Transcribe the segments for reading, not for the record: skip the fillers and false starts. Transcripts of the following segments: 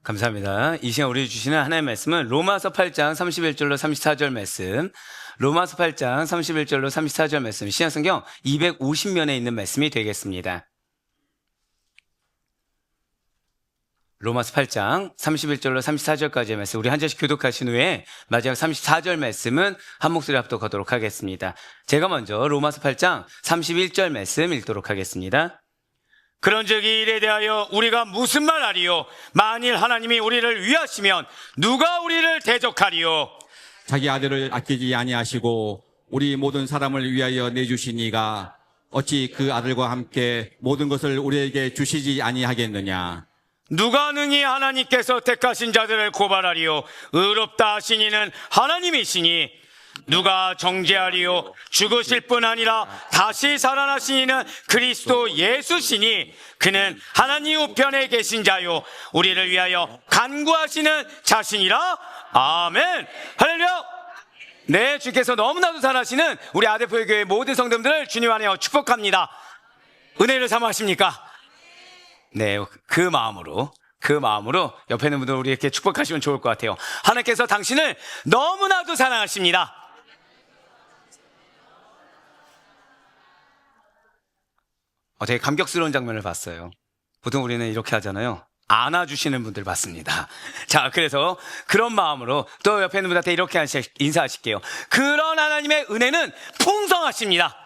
감사합니다. 이 시간 우리 주시는 하나님의 말씀은 로마서 8장 31절로 34절 말씀, 로마서 8장 31절로 34절 말씀, 신약성경 250면에 있는 말씀이 되겠습니다. 로마서 8장 31절로 34절까지의 말씀, 우리 한 절씩 교독하신 후에 마지막 34절 말씀은 한 목소리 합독하도록 하겠습니다. 제가 먼저 로마서 8장 31절 말씀 읽도록 하겠습니다. 그런즉 이 일에 대하여 우리가 무슨 말하리요? 만일 하나님이 우리를 위하시면 누가 우리를 대적하리요? 자기 아들을 아끼지 아니하시고 우리 모든 사람을 위하여 내주시니가 어찌 그 아들과 함께 모든 것을 우리에게 주시지 아니하겠느냐? 누가 능히 하나님께서 택하신 자들을 고발하리요? 의롭다 하신 이는 하나님이시니 누가 정죄하리요? 죽으실 뿐 아니라 다시 살아나신 이는 그리스도 예수시니 그는 하나님 우편에 계신 자요 우리를 위하여 간구하시는 자신이라. 아멘. 할렐루야. 네, 주께서 너무나도 잘하시는 우리 아데포교회 모든 성도들을 주님 안에 축복합니다. 은혜를 사모하십니까? 네, 그 마음으로 옆에 있는 분들 우리 이렇게 축복하시면 좋을 것 같아요. 하나님께서 당신을 너무나도 사랑하십니다. 되게 감격스러운 장면을 봤어요. 보통 우리는 이렇게 하잖아요. 안아주시는 분들 봤습니다. 자, 그래서 그런 마음으로 또 옆에 있는 분한테 이렇게 인사하실게요. 그런 하나님의 은혜는 풍성하십니다.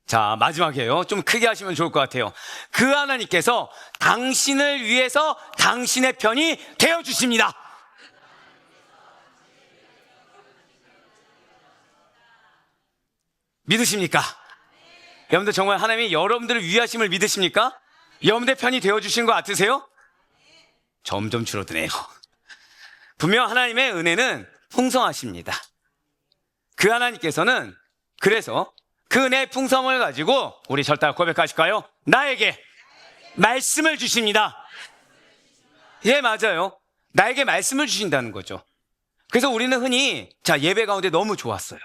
자, 마지막이에요. 좀 크게 하시면 좋을 것 같아요. 그 하나님께서 당신을 위해서 당신의 편이 되어주십니다. 믿으십니까? 여러분들 정말 하나님이 여러분들을 위하심을 믿으십니까? 여러분들 편이 되어주신 것 같으세요? 점점 줄어드네요. 분명 하나님의 은혜는 풍성하십니다. 그 하나님께서는 그래서 그 은혜의 풍성을 가지고 우리 절대 고백하실까요? 나에게 말씀을 주십니다. 예, 맞아요. 나에게 말씀을 주신다는 거죠. 그래서 우리는 흔히 예배 가운데 너무 좋았어요.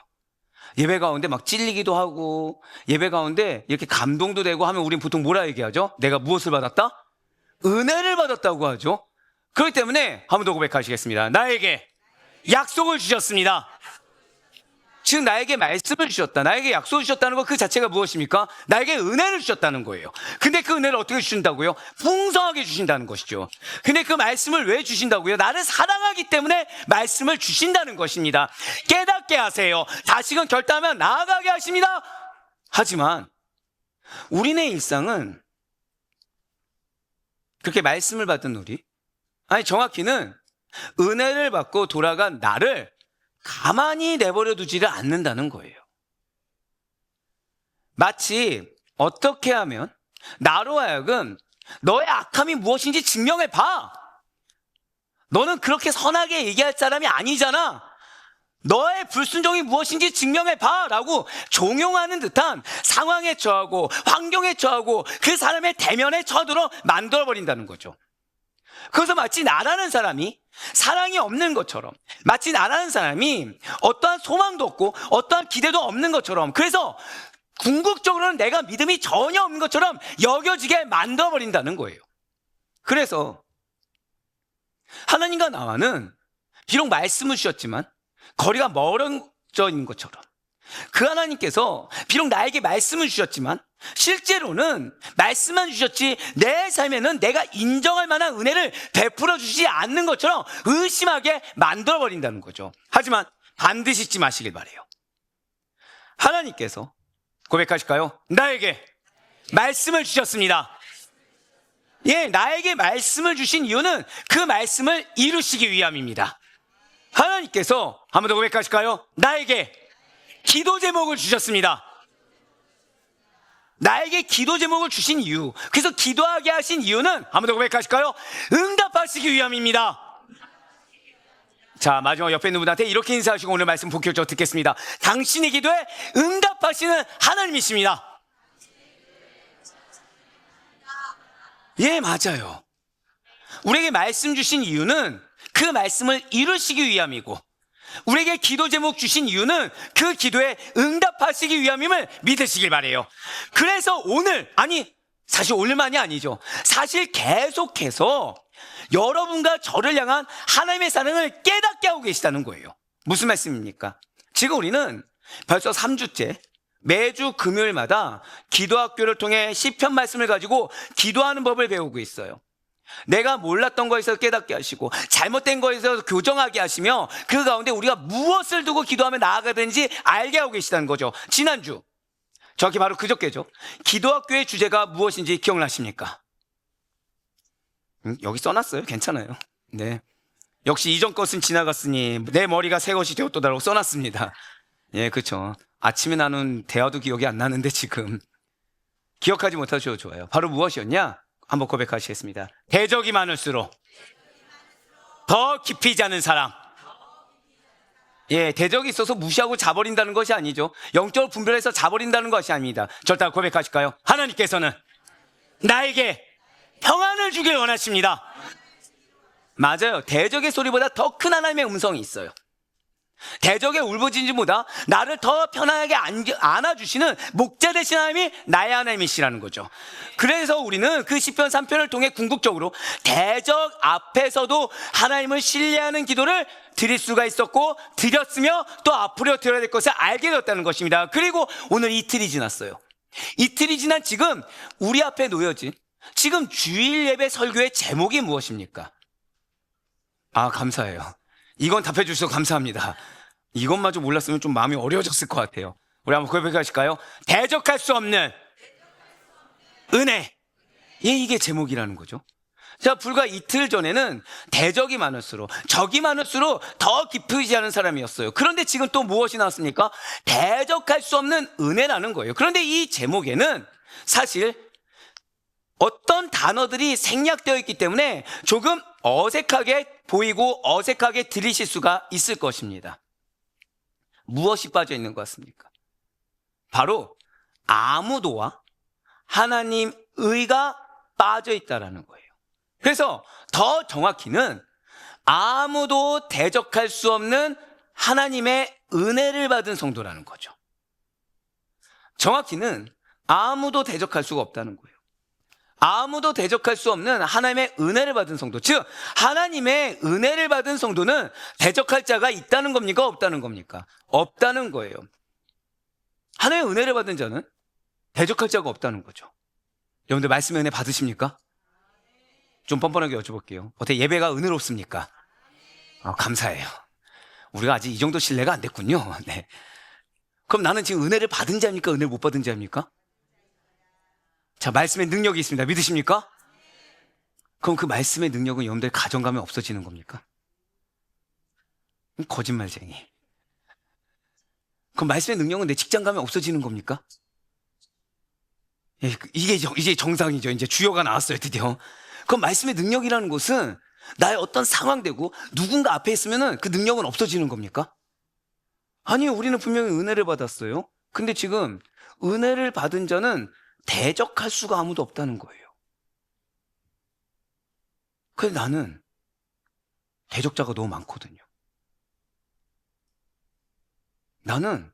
예배 가운데 막 찔리기도 하고 예배 가운데 이렇게 감동도 되고 하면 우리는 보통 뭐라 얘기하죠? 내가 무엇을 받았다? 은혜를 받았다고 하죠. 그렇기 때문에 한 번 더 고백하시겠습니다. 나에게 약속을 주셨습니다. 즉 나에게 말씀을 주셨다, 나에게 약속을 주셨다는 것 그 자체가 무엇입니까? 나에게 은혜를 주셨다는 거예요. 근데 그 은혜를 어떻게 주신다고요? 풍성하게 주신다는 것이죠. 근데 그 말씀을 왜 주신다고요? 나를 사랑하기 때문에 말씀을 주신다는 것입니다. 깨닫게 하세요. 다시금 결단하면 나아가게 하십니다. 하지만 우리네 일상은 그렇게 말씀을 받은 우리, 아니 정확히는 은혜를 받고 돌아간 나를 가만히 내버려 두지를 않는다는 거예요. 마치 어떻게 하면 나로 하여금 너의 악함이 무엇인지 증명해 봐. 너는 그렇게 선하게 얘기할 사람이 아니잖아. 너의 불순종이 무엇인지 증명해 봐 라고 종용하는 듯한 상황에 처하고 환경에 처하고 그 사람의 대면에 처하도록 만들어버린다는 거죠. 그래서 마치 나라는 사람이 사랑이 없는 것처럼, 마치 나라는 사람이 어떠한 소망도 없고 어떠한 기대도 없는 것처럼, 그래서 궁극적으로는 내가 믿음이 전혀 없는 것처럼 여겨지게 만들어버린다는 거예요. 그래서 하나님과 나와는 비록 말씀을 주셨지만 거리가 멀어져 있는 것처럼, 그 하나님께서 비록 나에게 말씀을 주셨지만 실제로는 말씀만 주셨지 내 삶에는 내가 인정할 만한 은혜를 베풀어 주시지 않는 것처럼 의심하게 만들어버린다는 거죠. 하지만 반드시 잊지 마시길 바라요. 하나님께서 고백하실까요? 나에게 말씀을 주셨습니다. 예, 나에게 말씀을 주신 이유는 그 말씀을 이루시기 위함입니다. 하나님께서 한 번 더 고백하실까요? 나에게 기도 제목을 주셨습니다. 나에게 기도 제목을 주신 이유, 그래서 기도하게 하신 이유는 한 번 더 고백하실까요? 응답하시기 위함입니다. 자, 마지막 옆에 있는 분한테 이렇게 인사하시고 오늘 말씀 본격적으로 듣겠습니다. 당신의 기도에 응답하시는 하나님이십니다. 예, 맞아요. 우리에게 말씀 주신 이유는 그 말씀을 이루시기 위함이고, 우리에게 기도 제목 주신 이유는 그 기도에 응답하시기 위함임을 믿으시길 바래요. 그래서 오늘, 아니 사실 오늘만이 아니죠. 사실 계속해서 여러분과 저를 향한 하나님의 사랑을 깨닫게 하고 계시다는 거예요. 무슨 말씀입니까? 지금 우리는 벌써 3주째 매주 금요일마다 기도학교를 통해 시편 말씀을 가지고 기도하는 법을 배우고 있어요. 내가 몰랐던 거에서 깨닫게 하시고 잘못된 거에서 교정하게 하시며 그 가운데 우리가 무엇을 두고 기도하며 나아가야 되는지 알게 하고 계시다는 거죠. 지난주 정확히 바로 그저께죠. 기도학교의 주제가 무엇인지 기억나십니까? 여기 써놨어요. 괜찮아요. 네. 역시 이전 것은 지나갔으니 내 머리가 새 것이 되었도다라고 써놨습니다. 예, 그렇죠. 아침에 나눈 대화도 기억이 안 나는데 지금 기억하지 못하셔도 좋아요. 바로 무엇이었냐? 한번 고백하시겠습니다. 대적이 많을수록 더 깊이 자는 사랑. 예, 대적이 있어서 무시하고 자버린다는 것이 아니죠. 영적으로 분별해서 자버린다는 것이 아닙니다. 절대 고백하실까요? 하나님께서는 나에게 평안을 주길 원하십니다. 맞아요. 대적의 소리보다 더 큰 하나님의 음성이 있어요. 대적의 울부짖음보다 나를 더 편안하게 안아주시는 목자 되신 하나님이 나의 하나님이시라는 거죠. 그래서 우리는 그 시편 3편을 통해 궁극적으로 대적 앞에서도 하나님을 신뢰하는 기도를 드릴 수가 있었고 드렸으며 또 앞으로 드려야 될 것을 알게 되었다는 것입니다. 그리고 오늘 이틀이 지났어요. 이틀이 지난 지금 우리 앞에 놓여진 지금 주일 예배 설교의 제목이 무엇입니까? 아, 감사해요. 이건 답해 주셔서 감사합니다. 이것마저 몰랐으면 좀 마음이 어려워졌을 것 같아요. 우리 한번 고백하실까요? 대적할 수 없는 은혜. 예, 이게 제목이라는 거죠. 자, 불과 이틀 전에는 대적이 많을수록, 적이 많을수록 더 깊어지지 않은 사람이었어요. 그런데 지금 또 무엇이 나왔습니까? 대적할 수 없는 은혜라는 거예요. 그런데 이 제목에는 사실 어떤 단어들이 생략되어 있기 때문에 조금 어색하게 보이고 어색하게 들리실 수가 있을 것입니다. 무엇이 빠져 있는 것 같습니까? 바로 아무도와 하나님 의가 빠져 있다라는 거예요. 그래서 더 정확히는 아무도 대적할 수 없는 하나님의 은혜를 받은 성도라는 거죠. 정확히는 아무도 대적할 수가 없다는 거예요. 아무도 대적할 수 없는 하나님의 은혜를 받은 성도, 즉 하나님의 은혜를 받은 성도는 대적할 자가 있다는 겁니까? 없다는 겁니까? 없다는 거예요. 하나님의 은혜를 받은 자는 대적할 자가 없다는 거죠. 여러분들 말씀의 은혜 받으십니까? 좀 뻔뻔하게 여쭤볼게요. 어떻게 예배가 은혜롭습니까? 감사해요. 우리가 아직 이 정도 신뢰가 안 됐군요. 네. 그럼 나는 지금 은혜를 받은 자입니까? 은혜를 못 받은 자입니까? 자, 말씀의 능력이 있습니다. 믿으십니까? 그럼 그 말씀의 능력은 여러분들 가정 가면 없어지는 겁니까? 거짓말쟁이. 그럼 말씀의 능력은 내 직장 가면 없어지는 겁니까? 예, 이게 정상이죠. 이제 주요가 나왔어요, 드디어. 그럼 말씀의 능력이라는 것은 나의 어떤 상황되고 누군가 앞에 있으면은 그 능력은 없어지는 겁니까? 아니요, 우리는 분명히 은혜를 받았어요. 근데 지금 은혜를 받은 자는 대적할 수가 아무도 없다는 거예요. 그래서 나는 대적자가 너무 많거든요. 나는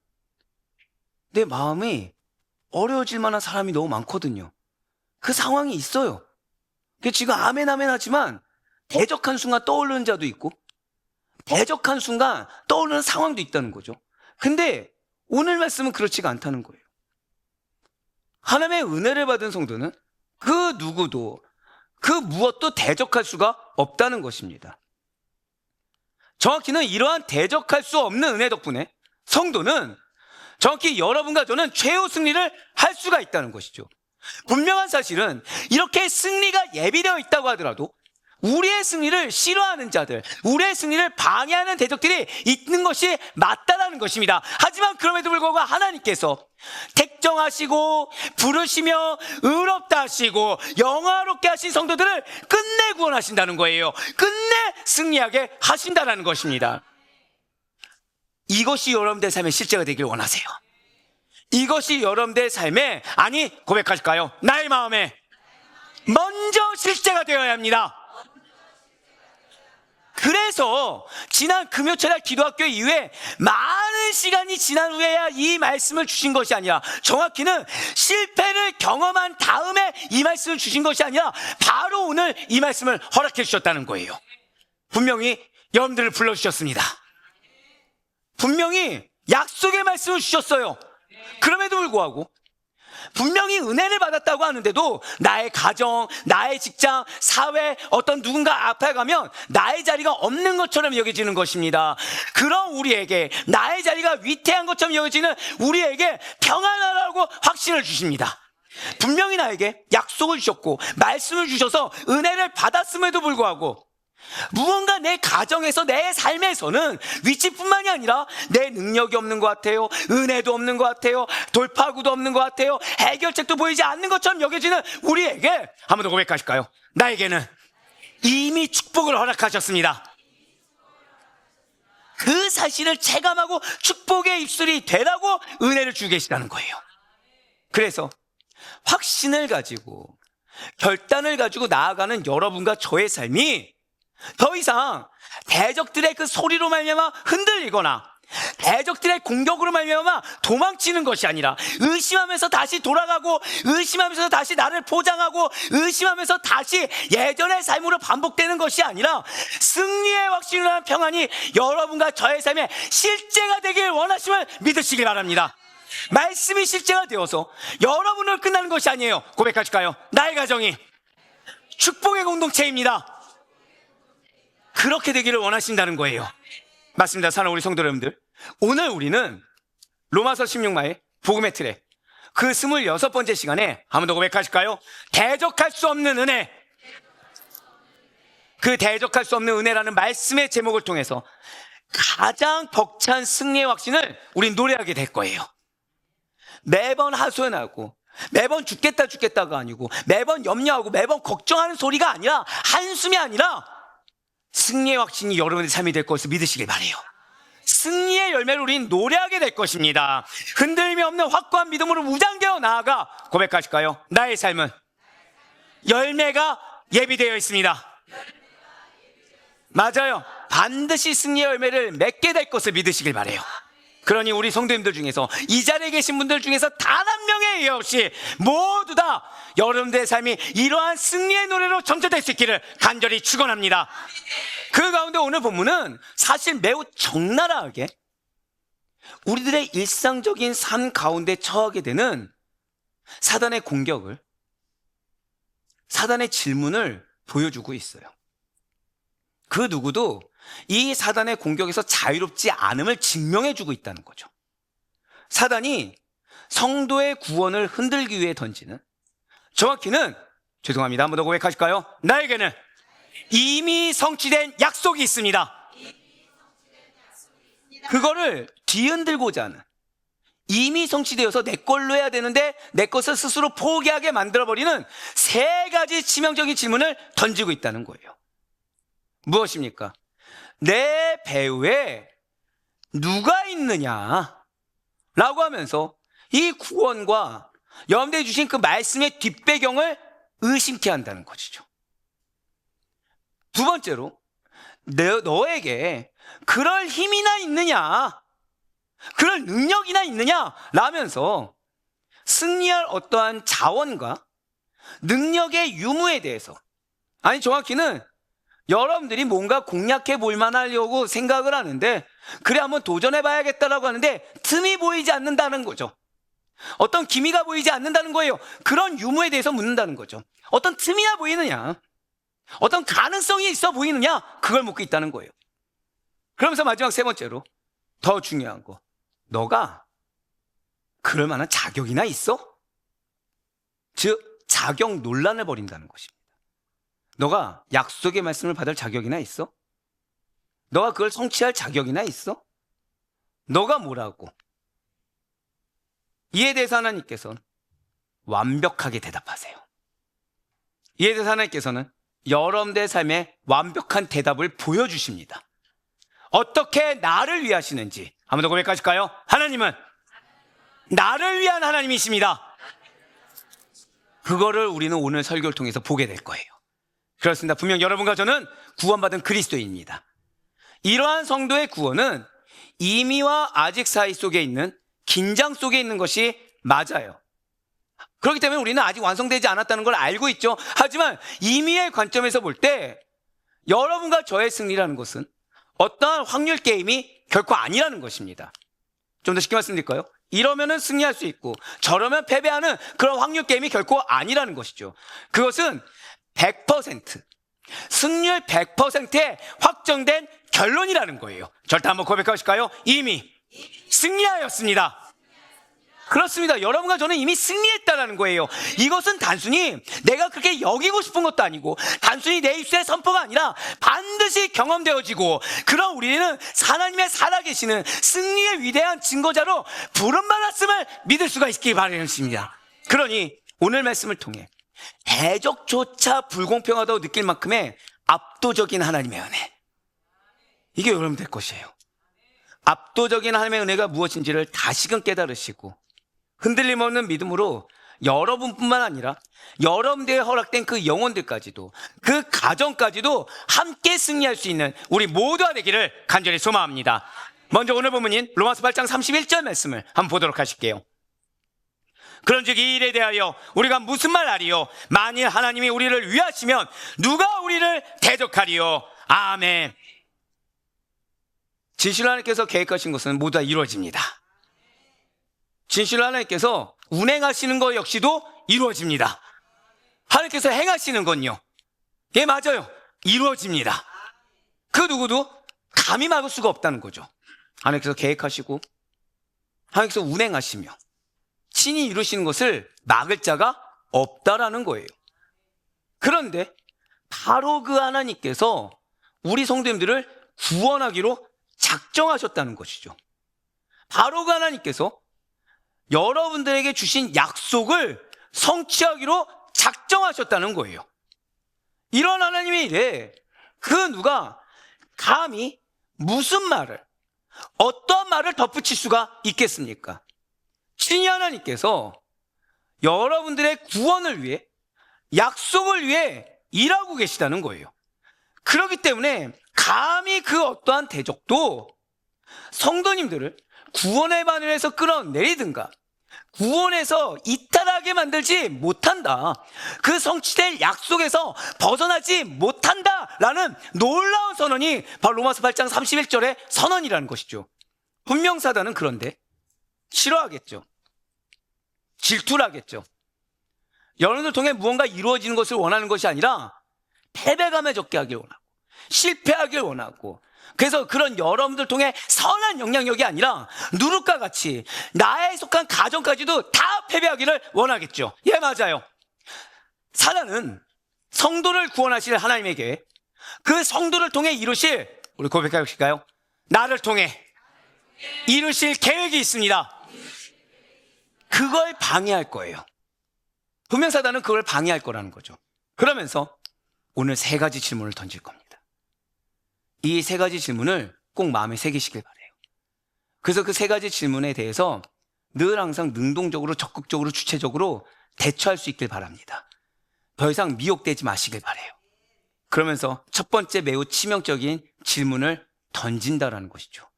내 마음이 어려워질 만한 사람이 너무 많거든요. 그 상황이 있어요. 지금 아멘 아멘 하지만 대적한 순간 떠오르는 자도 있고 대적한 순간 떠오르는 상황도 있다는 거죠. 근데 오늘 말씀은 그렇지가 않다는 거예요. 하나님의 은혜를 받은 성도는 그 누구도 그 무엇도 대적할 수가 없다는 것입니다. 정확히는 이러한 대적할 수 없는 은혜 덕분에 성도는 정확히 여러분과 저는 최후 승리를 할 수가 있다는 것이죠. 분명한 사실은 이렇게 승리가 예비되어 있다고 하더라도 우리의 승리를 싫어하는 자들, 우리의 승리를 방해하는 대적들이 있는 것이 맞다라는 것입니다. 하지만 그럼에도 불구하고 하나님께서 택정하시고 부르시며 의롭다 하시고 영화롭게 하신 성도들을 끝내 구원하신다는 거예요. 끝내 승리하게 하신다는 것입니다. 이것이 여러분들의 삶의 실제가 되길 원하세요. 이것이 여러분들의 삶에, 아니 고백하실까요? 나의 마음에 먼저 실제가 되어야 합니다. 그래서 지난 금요철야 기도학교 이후에 많은 시간이 지난 후에야 이 말씀을 주신 것이 아니라, 정확히는 실패를 경험한 다음에 이 말씀을 주신 것이 아니라 바로 오늘 이 말씀을 허락해 주셨다는 거예요. 분명히 여러분들을 불러주셨습니다. 분명히 약속의 말씀을 주셨어요. 그럼에도 불구하고 분명히 은혜를 받았다고 하는데도 나의 가정, 나의 직장, 사회, 어떤 누군가 앞에 가면 나의 자리가 없는 것처럼 여겨지는 것입니다. 그런 우리에게 나의 자리가 위태한 것처럼 여겨지는 우리에게 평안하라고 확신을 주십니다. 분명히 나에게 약속을 주셨고 말씀을 주셔서 은혜를 받았음에도 불구하고 무언가 내 가정에서, 내 삶에서는 위치뿐만이 아니라 내 능력이 없는 것 같아요. 은혜도 없는 것 같아요. 돌파구도 없는 것 같아요. 해결책도 보이지 않는 것처럼 여겨지는 우리에게 한 번 더 고백하실까요? 나에게는 이미 축복을 허락하셨습니다. 그 사실을 체감하고 축복의 입술이 되라고 은혜를 주고 계시다는 거예요. 그래서 확신을 가지고, 결단을 가지고 나아가는 여러분과 저의 삶이 더 이상 대적들의 그 소리로 말미암아 흔들리거나 대적들의 공격으로 말미암아 도망치는 것이 아니라, 의심하면서 다시 돌아가고, 의심하면서 다시 나를 포장하고, 의심하면서 다시 예전의 삶으로 반복되는 것이 아니라 승리의 확신을 한 평안이 여러분과 저의 삶에 실제가 되길 원하심을 믿으시길 바랍니다. 말씀이 실제가 되어서 여러분을 끝나는 것이 아니에요. 고백하실까요? 나의 가정이 축복의 공동체입니다. 그렇게 되기를 원하신다는 거예요. 맞습니다. 사랑하는 우리 성도 여러분들, 오늘 우리는 로마서 16마의 복음의 틀에 그 26번째 시간에 한 번 더 고백하실까요? 대적할 수 없는 은혜. 그 대적할 수 없는 은혜라는 말씀의 제목을 통해서 가장 벅찬 승리의 확신을 우린 노래하게 될 거예요. 매번 하소연하고 매번 죽겠다가 아니고, 매번 염려하고 매번 걱정하는 소리가 아니라, 한숨이 아니라 승리의 확신이 여러분의 삶이 될 것을 믿으시길 바라요. 승리의 열매를 우린 노래하게 될 것입니다. 흔들림이 없는 확고한 믿음으로 무장되어 나아가 고백하실까요? 나의 삶은 열매가 예비되어 있습니다. 맞아요. 반드시 승리의 열매를 맺게 될 것을 믿으시길 바라요. 그러니 우리 성도님들 중에서, 이 자리에 계신 분들 중에서 단 한 명의 예외 없이 모두 다 여러분들의 삶이 이러한 승리의 노래로 전체될 수 있기를 간절히 축원합니다. 그 가운데 오늘 본문은 사실 매우 적나라하게 우리들의 일상적인 삶 가운데 처하게 되는 사단의 공격을, 사단의 질문을 보여주고 있어요. 그 누구도 이 사단의 공격에서 자유롭지 않음을 증명해주고 있다는 거죠. 사단이 성도의 구원을 흔들기 위해 던지는, 정확히는, 죄송합니다, 한 번 더 고백하실까요? 나에게는 이미 성취된 약속이 있습니다. 그거를 뒤흔들고자 하는, 이미 성취되어서 내 걸로 해야 되는데 내 것을 스스로 포기하게 만들어버리는 세 가지 치명적인 질문을 던지고 있다는 거예요. 무엇입니까? 내 배후에 누가 있느냐? 라고 하면서 이 구원과 여러분들이 주신 그 말씀의 뒷배경을 의심케 한다는 것이죠. 두 번째로, 너에게 그럴 힘이나 있느냐, 그럴 능력이나 있느냐 라면서 승리할 어떠한 자원과 능력의 유무에 대해서, 아니 정확히는 여러분들이 뭔가 공략해 볼 만하려고 생각을 하는데, 그래 한번 도전해 봐야겠다라고 하는데 틈이 보이지 않는다는 거죠. 어떤 기미가 보이지 않는다는 거예요. 그런 유무에 대해서 묻는다는 거죠. 어떤 틈이나 보이느냐, 어떤 가능성이 있어 보이느냐, 그걸 묻고 있다는 거예요. 그러면서 마지막 세 번째로, 더 중요한 거, 너가 그럴 만한 자격이나 있어? 즉 자격 논란을 벌인다는 것입니다. 너가 약속의 말씀을 받을 자격이나 있어? 너가 그걸 성취할 자격이나 있어? 너가 뭐라고? 이에 대해서 하나님께서는 완벽하게 대답하세요. 이에 대해서 하나님께서는 여러분들의 삶에 완벽한 대답을 보여주십니다. 어떻게 나를 위하시는지 한 번 더 고백하실까요? 하나님은 나를 위한 하나님이십니다. 그거를 우리는 오늘 설교를 통해서 보게 될 거예요. 그렇습니다. 분명 여러분과 저는 구원받은 그리스도인입니다. 이러한 성도의 구원은 임의와 아직 사이 속에 있는 긴장 속에 있는 것이 맞아요. 그렇기 때문에 우리는 아직 완성되지 않았다는 걸 알고 있죠. 하지만 임의의 관점에서 볼 때 여러분과 저의 승리라는 것은 어떠한 확률 게임이 결코 아니라는 것입니다. 좀 더 쉽게 말씀드릴까요? 이러면은 승리할 수 있고 저러면 패배하는 그런 확률 게임이 결코 아니라는 것이죠. 그것은 100%, 승률 100%의 확정된 결론이라는 거예요. 절대 한번 고백하실까요? 이미 승리하였습니다. 그렇습니다. 여러분과 저는 이미 승리했다라는 거예요. 이것은 단순히 내가 그렇게 여기고 싶은 것도 아니고 단순히 내 입술의 선포가 아니라 반드시 경험되어지고 그런 우리는 하나님의 살아계시는 승리의 위대한 증거자로 부름받았음을 믿을 수가 있기를 바라는 것입니다. 그러니 오늘 말씀을 통해 대적조차 불공평하다고 느낄 만큼의 압도적인 하나님의 은혜, 이게 여러분 될 것이에요. 압도적인 하나님의 은혜가 무엇인지를 다시금 깨달으시고 흔들림 없는 믿음으로 여러분뿐만 아니라 여러분들에 허락된 그 영혼들까지도 그 가정까지도 함께 승리할 수 있는 우리 모두가 되기를 간절히 소망합니다. 먼저 오늘 본문인 로마서 8장 31절 말씀을 한번 보도록 하실게요. 그런즉 이 일에 대하여 우리가 무슨 말 하리요? 만일 하나님이 우리를 위하시면 누가 우리를 대적하리요? 아멘. 진실로 하나님께서 계획하신 것은 모두 다 이루어집니다. 진실로 하나님께서 운행하시는 것 역시도 이루어집니다. 하나님께서 행하시는 건요, 예, 맞아요, 이루어집니다. 그 누구도 감히 막을 수가 없다는 거죠. 하나님께서 계획하시고 하나님께서 운행하시며 친히 이루시는 것을 막을 자가 없다라는 거예요. 그런데 바로 그 하나님께서 우리 성도님들을 구원하기로 작정하셨다는 것이죠. 바로 그 하나님께서 여러분들에게 주신 약속을 성취하기로 작정하셨다는 거예요. 이런 하나님의 일에 그 누가 감히 무슨 말을, 어떤 말을 덧붙일 수가 있겠습니까? 친히 하나님께서 여러분들의 구원을 위해, 약속을 위해 일하고 계시다는 거예요. 그렇기 때문에 감히 그 어떠한 대적도 성도님들을 구원의 바늘에서 끌어내리든가 구원에서 이탈하게 만들지 못한다, 그 성취될 약속에서 벗어나지 못한다라는 놀라운 선언이 바로 로마서 8장 31절의 선언이라는 것이죠. 분명 사단은 그런데 싫어하겠죠. 질투를 하겠죠. 여러분들 통해 무언가 이루어지는 것을 원하는 것이 아니라 패배감에 적게 하길 원하고 실패하길 원하고, 그래서 그런 여러분들 통해 선한 영향력이 아니라 누룩과 같이 나에 속한 가정까지도 다 패배하기를 원하겠죠. 예, 맞아요. 사단은 성도를 구원하실 하나님에게 그 성도를 통해 이루실, 우리 고백해 보실까요? 나를 통해 이루실 계획이 있습니다. 그걸 방해할 거예요. 분명 사단은 그걸 방해할 거라는 거죠. 그러면서 오늘 세 가지 질문을 던질 겁니다. 이 세 가지 질문을 꼭 마음에 새기시길 바라요. 그래서 그 세 가지 질문에 대해서 늘 항상 능동적으로, 적극적으로, 주체적으로 대처할 수 있길 바랍니다. 더 이상 미혹되지 마시길 바라요. 그러면서 첫 번째 매우 치명적인 질문을 던진다라는 것이죠.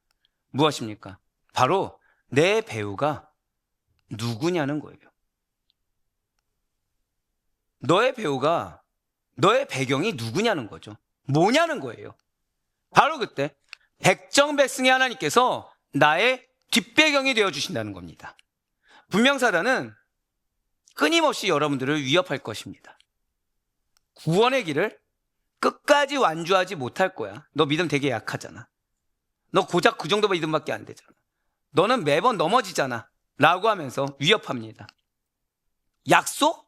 무엇입니까? 바로 내 배우가 누구냐는 거예요. 너의 배우가, 너의 배경이 누구냐는 거죠. 뭐냐는 거예요. 바로 그때 백정백승의 하나님께서 나의 뒷배경이 되어주신다는 겁니다. 분명 사단은 끊임없이 여러분들을 위협할 것입니다. 구원의 길을 끝까지 완주하지 못할 거야. 너 믿음 되게 약하잖아. 너 고작 그 정도 믿음밖에 안 되잖아. 너는 매번 넘어지잖아 라고 하면서 위협합니다. 약속?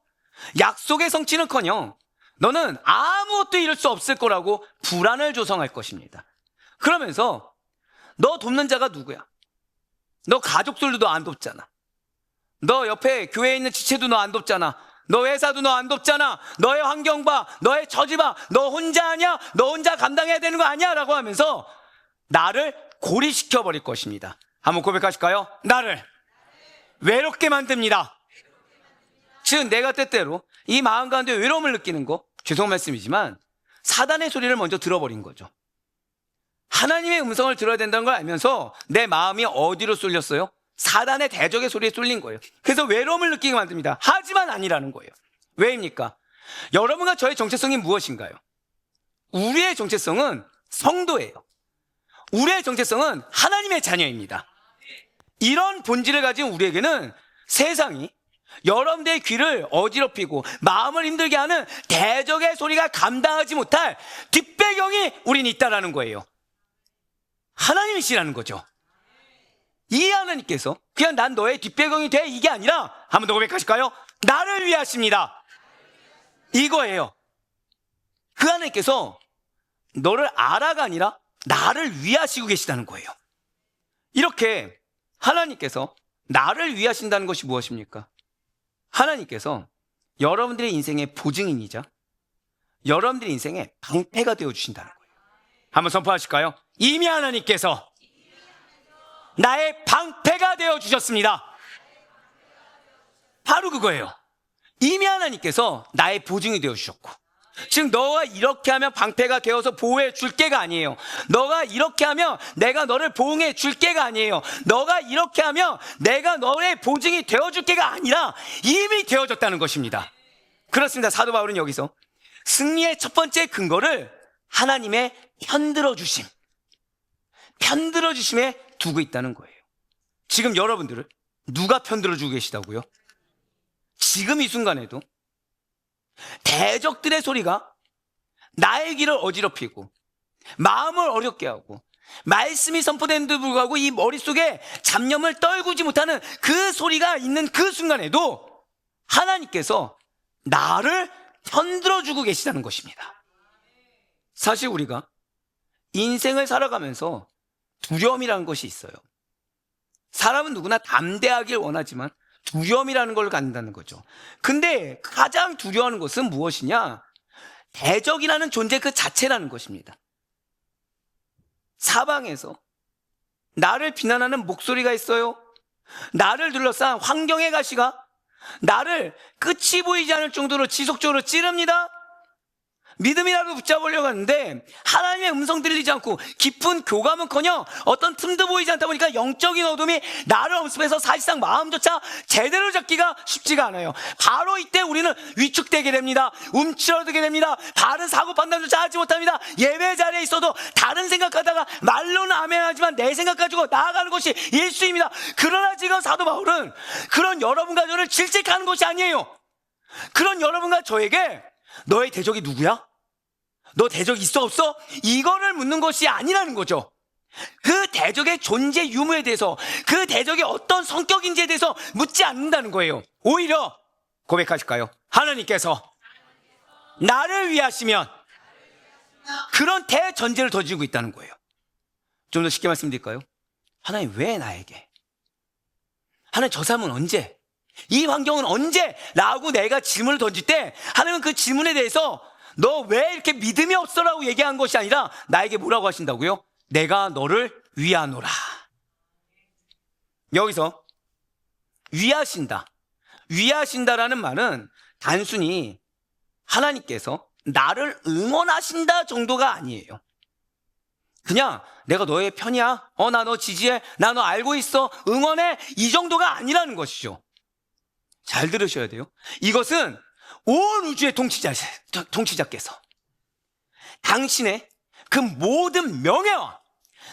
약속의 성취는커녕 너는 아무것도 이룰 수 없을 거라고 불안을 조성할 것입니다. 그러면서 너 돕는 자가 누구야? 너 가족들도 너 안 돕잖아. 너 옆에 교회에 있는 지체도 너 안 돕잖아. 너 회사도 너 안 돕잖아. 너의 환경 봐, 너의 처지 봐, 너 혼자 하냐? 너 혼자 감당해야 되는 거 아니야? 라고 하면서 나를 고립시켜 버릴 것입니다. 한번 고백하실까요? 나를 외롭게 만듭니다. 즉 내가 때때로 이 마음 가운데 외로움을 느끼는 거, 죄송한 말씀이지만 사단의 소리를 먼저 들어버린 거죠. 하나님의 음성을 들어야 된다는 걸 알면서 내 마음이 어디로 쏠렸어요? 사단의 대적의 소리에 쏠린 거예요. 그래서 외로움을 느끼게 만듭니다. 하지만 아니라는 거예요. 왜입니까? 여러분과 저의 정체성이 무엇인가요? 우리의 정체성은 성도예요. 우리의 정체성은 하나님의 자녀입니다. 이런 본질을 가진 우리에게는 세상이 여러분들의 귀를 어지럽히고 마음을 힘들게 하는 대적의 소리가 감당하지 못할 뒷배경이 우린 있다라는 거예요. 하나님이시라는 거죠. 이 하나님께서 그냥 난 너의 뒷배경이 돼 이게 아니라 한 번 더 고백하실까요? 나를 위하십니다. 이거예요. 그 하나님께서 너를 알아가 아니라 나를 위하시고 계시다는 거예요. 이렇게 하나님께서 나를 위하신다는 것이 무엇입니까? 하나님께서 여러분들의 인생의 보증인이자 여러분들의 인생의 방패가 되어주신다는 거예요. 한번 선포하실까요? 이미 하나님께서 나의 방패가 되어주셨습니다. 바로 그거예요. 이미 하나님께서 나의 보증이 되어주셨고, 즉 너가 이렇게 하면 방패가 되어서 보호해 줄 게가 아니에요. 너가 이렇게 하면 내가 너를 보호해 줄 게가 아니에요. 너가 이렇게 하면 내가 너의 보증이 되어줄 게가 아니라 이미 되어졌다는 것입니다. 그렇습니다. 사도 바울은 여기서 승리의 첫 번째 근거를 하나님의 편들어 주심에 두고 있다는 거예요. 지금 여러분들을 누가 편들어 주고 계시다고요? 지금 이 순간에도 대적들의 소리가 나의 귀를 어지럽히고 마음을 어렵게 하고 말씀이 선포되는데도 불구하고 이 머릿속에 잡념을 떨구지 못하는 그 소리가 있는 그 순간에도 하나님께서 나를 편들어주고 계시다는 것입니다. 사실 우리가 인생을 살아가면서 두려움이라는 것이 있어요. 사람은 누구나 담대하길 원하지만 두려움이라는 걸 갖는다는 거죠. 근데 가장 두려워하는 것은 무엇이냐? 대적이라는 존재 그 자체라는 것입니다. 사방에서 나를 비난하는 목소리가 있어요. 나를 둘러싼 환경의 가시가 나를 끝이 보이지 않을 정도로 지속적으로 찌릅니다. 믿음이라도 붙잡으려고 하는데 하나님의 음성 들리지 않고 깊은 교감은커녕 어떤 틈도 보이지 않다 보니까 영적인 어둠이 나를 엄습해서 사실상 마음조차 제대로 잡기가 쉽지가 않아요. 바로 이때 우리는 위축되게 됩니다. 움츠러들게 됩니다. 바른 사고 판단조차 하지 못합니다. 예배 자리에 있어도 다른 생각하다가 말로는 아멘하지만 내 생각 가지고 나아가는 것이 일수입니다. 그러나 지금 사도 바울은 그런 여러분과 저를 질책하는 것이 아니에요. 그런 여러분과 저에게 너의 대적이 누구야? 너 대적 있어 없어? 이거를 묻는 것이 아니라는 거죠. 그 대적의 존재 유무에 대해서, 그 대적이 어떤 성격인지에 대해서 묻지 않는다는 거예요. 오히려 고백하실까요? 하나님께서 나를 위하시면 그런 대전제를 던지고 있다는 거예요. 좀 더 쉽게 말씀드릴까요? 하나님 왜 나에게? 하나님 저 사람은 언제? 이 환경은 언제? 라고 내가 질문을 던질 때 하나님은 그 질문에 대해서 너 왜 이렇게 믿음이 없어? 라고 얘기한 것이 아니라 나에게 뭐라고 하신다고요? 내가 너를 위하노라. 여기서 위하신다라는 말은 단순히 하나님께서 나를 응원하신다 정도가 아니에요. 그냥 내가 너의 편이야. 나 너 지지해. 나 너 알고 있어. 응원해. 이 정도가 아니라는 것이죠. 잘 들으셔야 돼요. 이것은 온 우주의 통치자께서 당신의 그 모든 명예와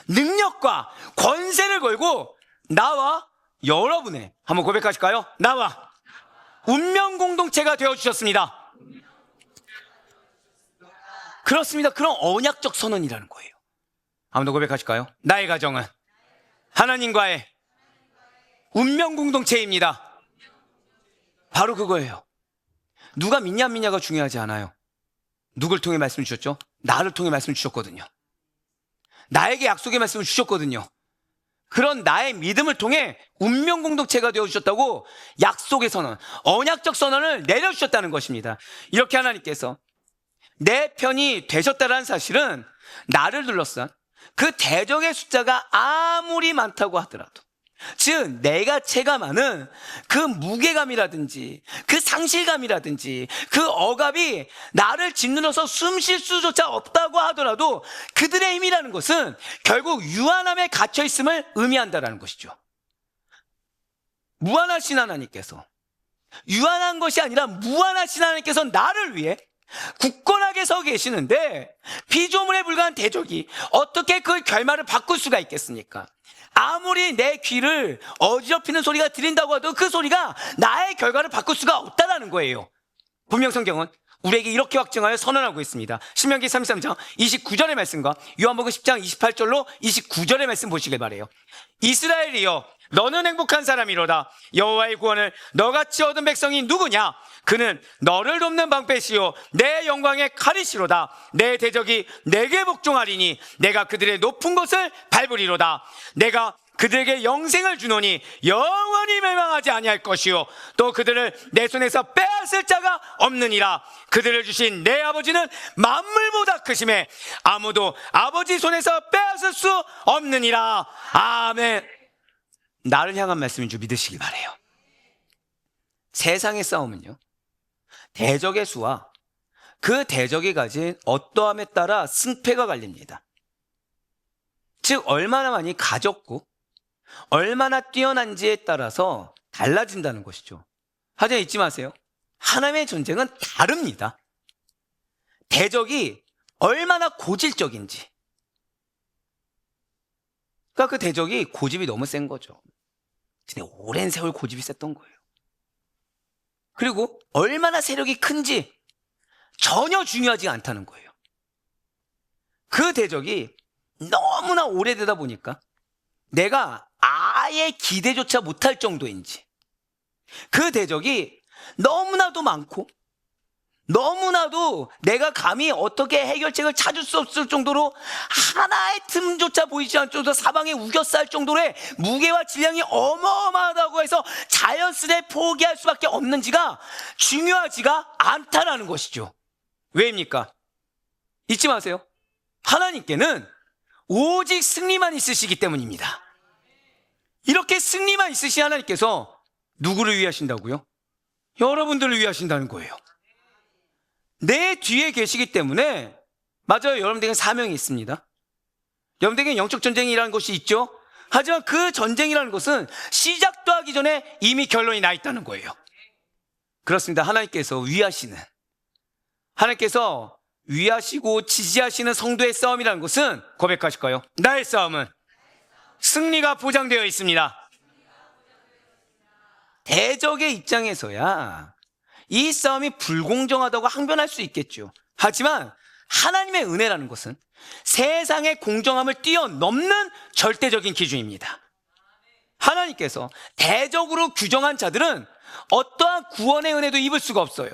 능력과 권세를 걸고 나와 여러분의, 한번 고백하실까요? 나와 운명 공동체가 되어주셨습니다. 그렇습니다. 그런 언약적 선언이라는 거예요. 한번 더 고백하실까요? 나의 가정은 하나님과의 운명 공동체입니다. 바로 그거예요. 누가 믿냐 안 믿냐가 중요하지 않아요. 누굴 통해 말씀을 주셨죠? 나를 통해 말씀을 주셨거든요. 나에게 약속의 말씀을 주셨거든요. 그런 나의 믿음을 통해 운명 공동체가 되어주셨다고 약속의 선언, 언약적 선언을 내려주셨다는 것입니다. 이렇게 하나님께서 내 편이 되셨다는 사실은 나를 둘러싼 그 대적의 숫자가 아무리 많다고 하더라도, 즉 내가 체감하는 그 무게감이라든지 그 상실감이라든지 그 억압이 나를 짓눌러서 숨 쉴 수조차 없다고 하더라도 그들의 힘이라는 것은 결국 유한함에 갇혀 있음을 의미한다라는 것이죠. 무한하신 하나님께서, 유한한 것이 아니라 무한하신 하나님께서 나를 위해 굳건하게 서 계시는데 피조물에 불과한 대적이 어떻게 그 결말을 바꿀 수가 있겠습니까? 아무리 내 귀를 어지럽히는 소리가 들린다고 해도 그 소리가 나의 결과를 바꿀 수가 없다는 거예요. 분명 성경은 우리에게 이렇게 확증하여 선언하고 있습니다. 신명기 33장 29절의 말씀과 요한복음 10장 28절로 29절의 말씀 보시길 바라요. 이스라엘이여, 너는 행복한 사람이로다. 여호와의 구원을 너같이 얻은 백성이 누구냐? 그는 너를 돕는 방패시요 내 영광의 칼이시로다. 내 대적이 내게 복종하리니 내가 그들의 높은 곳을 밟으리로다. 내가 그들에게 영생을 주노니 영원히 멸망하지 아니할 것이요 또 그들을 내 손에서 빼앗을 자가 없느니라. 그들을 주신 내 아버지는 만물보다 크심에 아무도 아버지 손에서 빼앗을 수 없느니라. 아멘. 나를 향한 말씀인 줄 믿으시기 바라요. 세상의 싸움은요, 대적의 수와 그 대적이 가진 어떠함에 따라 승패가 갈립니다. 즉 얼마나 많이 가졌고 얼마나 뛰어난지에 따라서 달라진다는 것이죠. 하지만 잊지 마세요. 하나님의 전쟁은 다릅니다. 대적이 얼마나 고질적인지. 그러니까 그 대적이 고집이 너무 센 거죠. 근데 오랜 세월 고집이 셌던 거예요. 그리고 얼마나 세력이 큰지 전혀 중요하지 않다는 거예요. 그 대적이 너무나 오래되다 보니까 내가 아예 기대조차 못할 정도인지, 그 대적이 너무나도 많고 너무나도 내가 감히 어떻게 해결책을 찾을 수 없을 정도로 하나의 틈조차 보이지 않을 정도로 사방에 우겨쌀 정도의 무게와 질량이 어마어마하다고 해서 자연스레 포기할 수밖에 없는지가 중요하지가 않다라는 것이죠. 왜입니까? 잊지 마세요. 하나님께는 오직 승리만 있으시기 때문입니다. 이렇게 승리만 있으신 하나님께서 누구를 위하신다고요? 여러분들을 위하신다는 거예요. 내 뒤에 계시기 때문에, 맞아요, 여러분들에게 사명이 있습니다. 여러분들에게 영적 전쟁이라는 것이 있죠. 하지만 그 전쟁이라는 것은 시작도 하기 전에 이미 결론이 나 있다는 거예요. 그렇습니다. 하나님께서 위하시고 지지하시는 성도의 싸움이라는 것은, 고백하실까요? 나의 싸움은 승리가 보장되어 있습니다. 대적의 입장에서야 이 싸움이 불공정하다고 항변할 수 있겠죠. 하지만 하나님의 은혜라는 것은 세상의 공정함을 뛰어넘는 절대적인 기준입니다. 하나님께서 대적으로 규정한 자들은 어떠한 구원의 은혜도 입을 수가 없어요.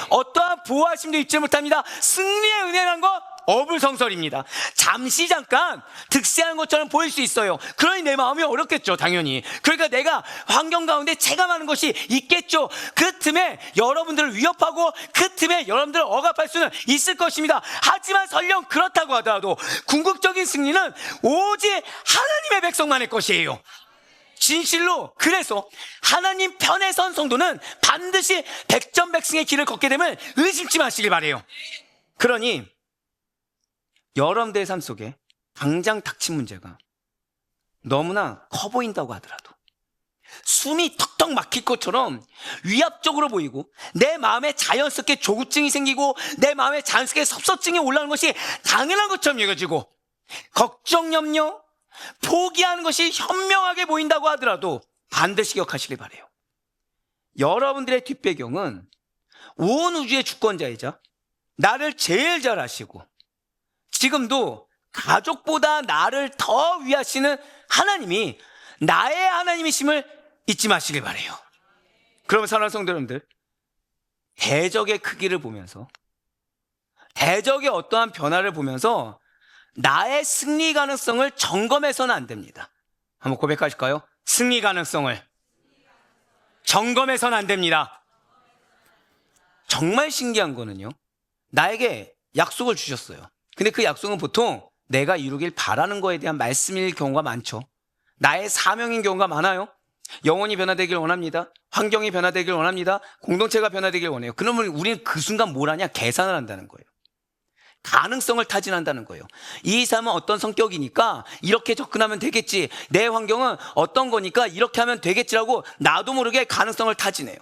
어떠한 보호하심도 입지 못합니다. 승리의 은혜라는 것 어불성설입니다. 잠시 잠깐 득세하는 것처럼 보일 수 있어요. 그러니 내 마음이 어렵겠죠, 당연히. 그러니까 내가 환경 가운데 체감하는 것이 있겠죠. 그 틈에 여러분들을 위협하고 그 틈에 여러분들을 억압할 수는 있을 것입니다. 하지만 설령 그렇다고 하더라도 궁극적인 승리는 오직 하나님의 백성만의 것이에요. 진실로. 그래서 하나님 편에 선 성도는 반드시 백전백승의 길을 걷게 됨을 의심치 마시길 바라요. 그러니 여러분들의 삶 속에 당장 닥친 문제가 너무나 커 보인다고 하더라도, 숨이 턱턱 막힐 것처럼 위압적으로 보이고 내 마음에 자연스럽게 조급증이 생기고 내 마음에 자연스럽게 섭섭증이 올라오는 것이 당연한 것처럼 여겨지고, 걱정, 염려, 포기하는 것이 현명하게 보인다고 하더라도 반드시 기억하시길 바라요. 여러분들의 뒷배경은 온 우주의 주권자이자 나를 제일 잘 아시고 지금도 가족보다 나를 더 위하시는 하나님이 나의 하나님이심을 잊지 마시길 바라요. 그러면 사랑하는 성도 여러분들, 대적의 크기를 보면서, 대적의 어떠한 변화를 보면서 나의 승리 가능성을 점검해서는 안 됩니다. 한번 고백하실까요? 승리 가능성을 점검해서는 안 됩니다. 정말 신기한 거는요, 나에게 약속을 주셨어요. 근데 그 약속은 보통 내가 이루길 바라는 거에 대한 말씀일 경우가 많죠. 나의 사명인 경우가 많아요. 영혼이 변화되길 원합니다. 환경이 변화되길 원합니다. 공동체가 변화되길 원해요. 그러면 우리는 그 순간 뭘 하냐? 계산을 한다는 거예요. 가능성을 타진한다는 거예요. 이 사람은 어떤 성격이니까 이렇게 접근하면 되겠지. 내 환경은 어떤 거니까 이렇게 하면 되겠지라고 나도 모르게 가능성을 타진해요.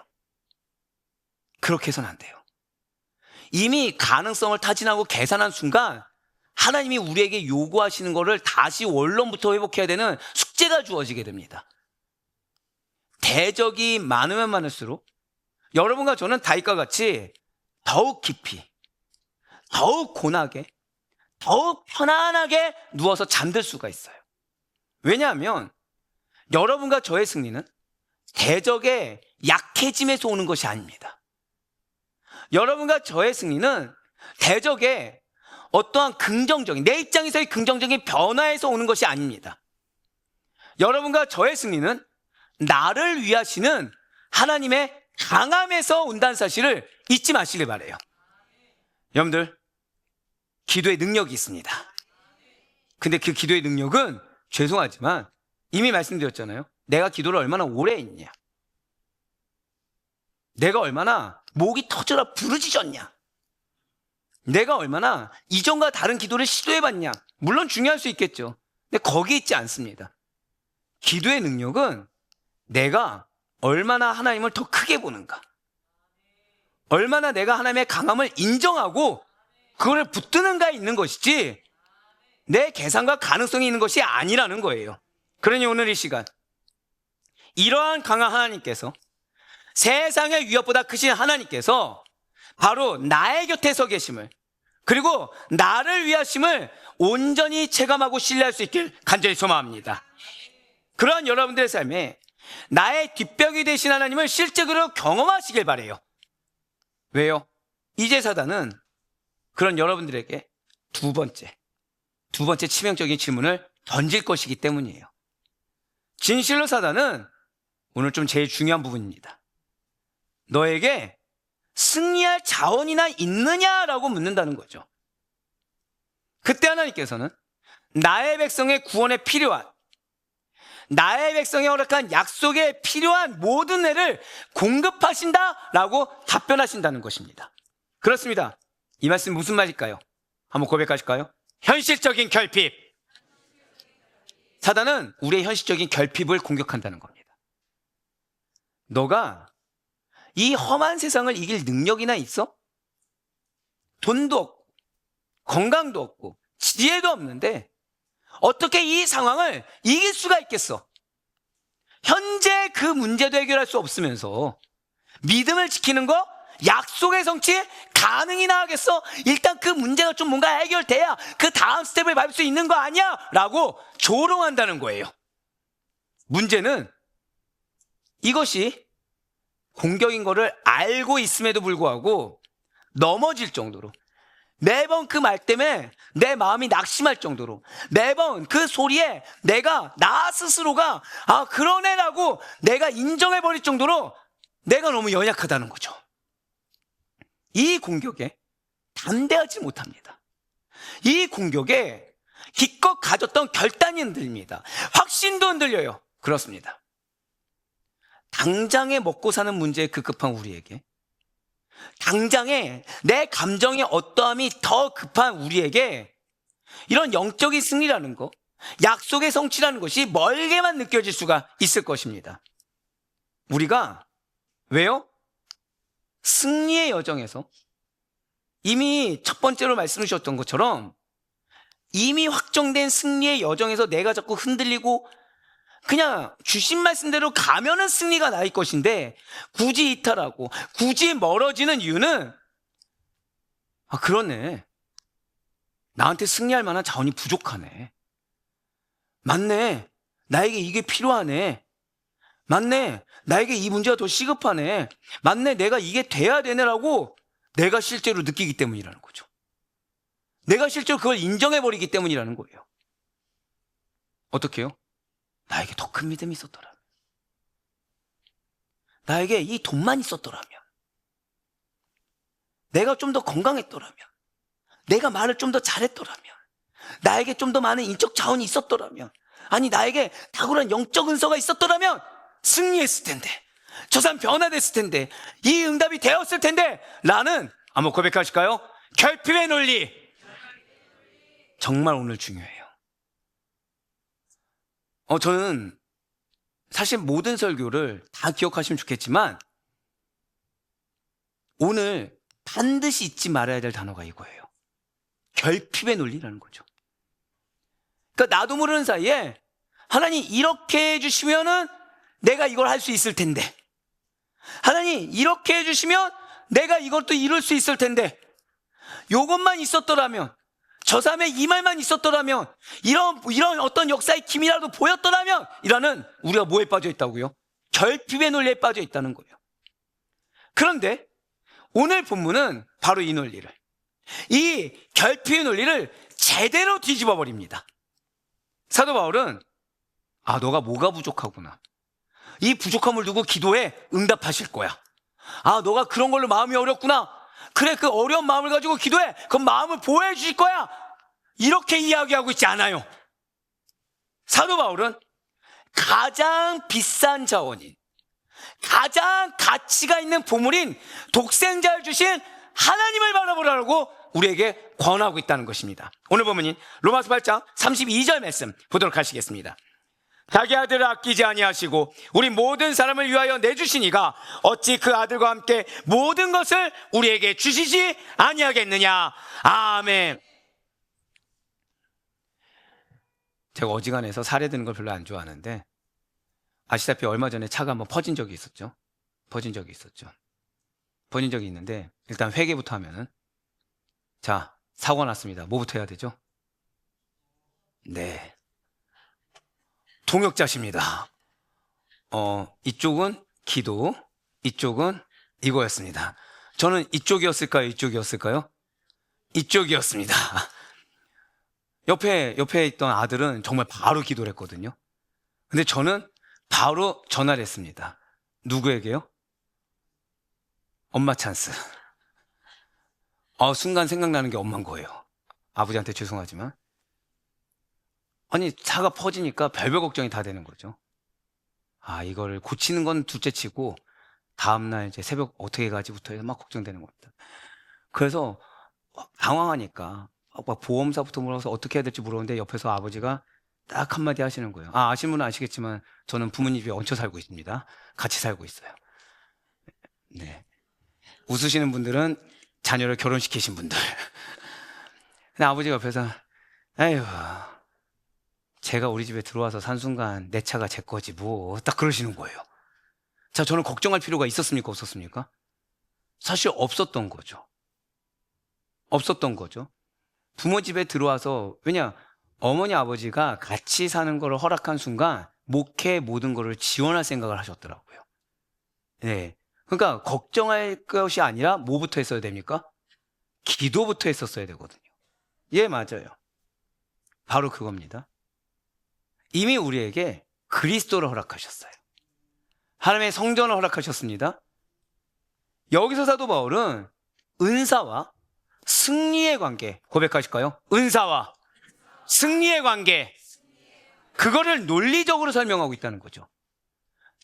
그렇게 해서는 안 돼요. 이미 가능성을 타진하고 계산한 순간 하나님이 우리에게 요구하시는 거를 다시 원론부터 회복해야 되는 숙제가 주어지게 됩니다. 대적이 많으면 많을수록 여러분과 저는 다윗과 같이 더욱 깊이, 더욱 고나게, 더욱 편안하게 누워서 잠들 수가 있어요. 왜냐하면 여러분과 저의 승리는 대적의 약해짐에서 오는 것이 아닙니다. 여러분과 저의 승리는 대적의 어떠한 긍정적인, 내 입장에서의 긍정적인 변화에서 오는 것이 아닙니다. 여러분과 저의 승리는 나를 위하시는 하나님의 강함에서 온다는 사실을 잊지 마시길 바라요. 여러분들, 기도의 능력이 있습니다. 근데 그 기도의 능력은 죄송하지만 이미 말씀드렸잖아요. 내가 기도를 얼마나 오래 했냐, 내가 얼마나 목이 터져라 부르짖었냐, 내가 얼마나 이전과 다른 기도를 시도해봤냐, 물론 중요할 수 있겠죠. 근데 거기 있지 않습니다. 기도의 능력은 내가 얼마나 하나님을 더 크게 보는가, 얼마나 내가 하나님의 강함을 인정하고 그거를 붙드는가에 있는 것이지 내 계산과 가능성이 있는 것이 아니라는 거예요. 그러니 오늘 이 시간 이러한 강한 하나님께서, 세상의 위협보다 크신 하나님께서 바로 나의 곁에 서 계심을, 그리고 나를 위하심을 온전히 체감하고 신뢰할 수 있길 간절히 소망합니다. 그러한 여러분들의 삶에 나의 뒷벽이 되신 하나님을 실제로 경험하시길 바라요. 왜요? 이제 사단은 그런 여러분들에게 두 번째 치명적인 질문을 던질 것이기 때문이에요. 진실로 사단은 오늘 좀 제일 중요한 부분입니다. 너에게 승리할 자원이나 있느냐라고 묻는다는 거죠. 그때 하나님께서는 나의 백성의 구원에 필요한, 나의 백성에 허락한 약속에 필요한 모든 애를 공급하신다라고 답변하신다는 것입니다. 그렇습니다. 이 말씀 무슨 말일까요? 한번 고백하실까요? 현실적인 결핍. 사단은 우리의 현실적인 결핍을 공격한다는 겁니다. 너가 이 험한 세상을 이길 능력이나 있어? 돈도 없고 건강도 없고 지혜도 없는데 어떻게 이 상황을 이길 수가 있겠어? 현재 그 문제도 해결할 수 없으면서 믿음을 지키는 거, 약속의 성취 가능이나 하겠어? 일단 그 문제가 좀 뭔가 해결돼야 그 다음 스텝을 밟을 수 있는 거 아니야? 라고 조롱한다는 거예요. 문제는 이것이 공격인 거를 알고 있음에도 불구하고 넘어질 정도로, 매번 그 말 때문에 내 마음이 낙심할 정도로, 매번 그 소리에 내가 나 스스로가 그러네라고 내가 인정해버릴 정도로 내가 너무 연약하다는 거죠. 이 공격에 담대하지 못합니다. 이 공격에 기껏 가졌던 결단이 흔들립니다. 확신도 흔들려요. 그렇습니다. 당장에 먹고 사는 문제에 급급한 우리에게, 당장에 내 감정의 어떠함이 더 급한 우리에게 이런 영적인 승리라는 거, 약속의 성취라는 것이 멀게만 느껴질 수가 있을 것입니다. 우리가 왜요? 승리의 여정에서 이미 첫 번째로 말씀 주셨던 것처럼 이미 확정된 승리의 여정에서 내가 자꾸 흔들리고 그냥 주신 말씀대로 가면은 승리가 나을 것인데 굳이 이탈하고 굳이 멀어지는 이유는 그러네, 나한테 승리할 만한 자원이 부족하네, 맞네, 나에게 이게 필요하네, 맞네, 나에게 이 문제가 더 시급하네, 맞네, 내가 이게 돼야 되네라고 내가 실제로 느끼기 때문이라는 거죠. 내가 실제로 그걸 인정해버리기 때문이라는 거예요. 어떻게 해요? 나에게 더 큰 믿음이 있었더라면, 나에게 이 돈만 있었더라면, 내가 좀 더 건강했더라면, 내가 말을 좀 더 잘했더라면, 나에게 좀 더 많은 인적 자원이 있었더라면, 아니 나에게 탁월한 영적 은사가 있었더라면 승리했을 텐데, 저 사람 변화됐을 텐데, 이 응답이 되었을 텐데 라는, 한번 고백하실까요? 결핍의 논리. 정말 오늘 중요해요. 저는 사실 모든 설교를 다 기억하시면 좋겠지만 오늘 반드시 잊지 말아야 될 단어가 이거예요. 결핍의 논리라는 거죠. 그러니까 나도 모르는 사이에 하나님 이렇게 해주시면은 내가 이걸 할 수 있을 텐데, 하나님 이렇게 해주시면 내가 이것도 이룰 수 있을 텐데, 요것만 있었더라면, 저 사람의 이 말만 있었더라면, 이런 어떤 역사의 기미라도 보였더라면, 이라는, 우리가 뭐에 빠져 있다고요? 결핍의 논리에 빠져 있다는 거예요. 그런데 오늘 본문은 바로 이 논리를, 이 결핍의 논리를 제대로 뒤집어 버립니다. 사도 바울은 너가 뭐가 부족하구나, 이 부족함을 두고 기도해 응답하실 거야. 너가 그런 걸로 마음이 어렵구나, 그래 그 어려운 마음을 가지고 기도해, 그 마음을 보호해 주실 거야, 이렇게 이야기하고 있지 않아요. 사도 바울은 가장 비싼 자원인, 가장 가치가 있는 보물인 독생자를 주신 하나님을 바라보라고 우리에게 권하고 있다는 것입니다. 오늘 본문인 로마서 8장 32절 말씀 보도록 하시겠습니다. 자기 아들을 아끼지 아니하시고 우리 모든 사람을 위하여 내주시니가 어찌 그 아들과 함께 모든 것을 우리에게 주시지 아니하겠느냐. 아멘. 제가 어지간해서 사례 드는 걸 별로 안 좋아하는데, 아시다시피 얼마 전에 차가 한번 퍼진 적이 있었죠. 퍼진 적이 있는데, 일단 회계부터 하면은, 자, 사고가 났습니다. 뭐부터 해야 되죠? 네, 동역자십니다. 이쪽은 기도, 이쪽은 이거였습니다. 저는 이쪽이었을까요? 이쪽이었을까요? 이쪽이었습니다. 옆에 있던 아들은 정말 바로 기도를 했거든요. 근데 저는 바로 전화를 했습니다. 누구에게요? 엄마 찬스. 순간 생각나는 게 엄마인 거예요. 아버지한테 죄송하지만. 아니, 차가 퍼지니까 별별 걱정이 다 되는 거죠. 이거를 고치는 건 둘째 치고, 다음날 이제 새벽 어떻게 가지부터 해서 막 걱정되는 겁니다. 그래서 당황하니까, 막 보험사부터 물어서 어떻게 해야 될지 물었는데, 옆에서 아버지가 딱 한마디 하시는 거예요. 아시는 분은 아시겠지만, 저는 부모님 집에 얹혀 살고 있습니다. 같이 살고 있어요. 네. 웃으시는 분들은 자녀를 결혼시키신 분들. 근데 아버지가 옆에서, 에휴, 제가 우리 집에 들어와서 산 순간 내 차가 제 거지 뭐, 딱 그러시는 거예요. 자, 저는 걱정할 필요가 있었습니까? 없었습니까? 사실 없었던 거죠. 부모 집에 들어와서, 왜냐, 어머니 아버지가 같이 사는 거를 허락한 순간 목회 모든 거를 지원할 생각을 하셨더라고요. 네. 그러니까 걱정할 것이 아니라 뭐부터 했어야 됩니까? 기도부터 했었어야 되거든요. 예, 맞아요. 바로 그겁니다. 이미 우리에게 그리스도를 허락하셨어요. 하나님의 성전을 허락하셨습니다. 여기서 사도 바울은 은사와 승리의 관계, 고백하실까요? 은사와 승리의 관계, 그거를 논리적으로 설명하고 있다는 거죠.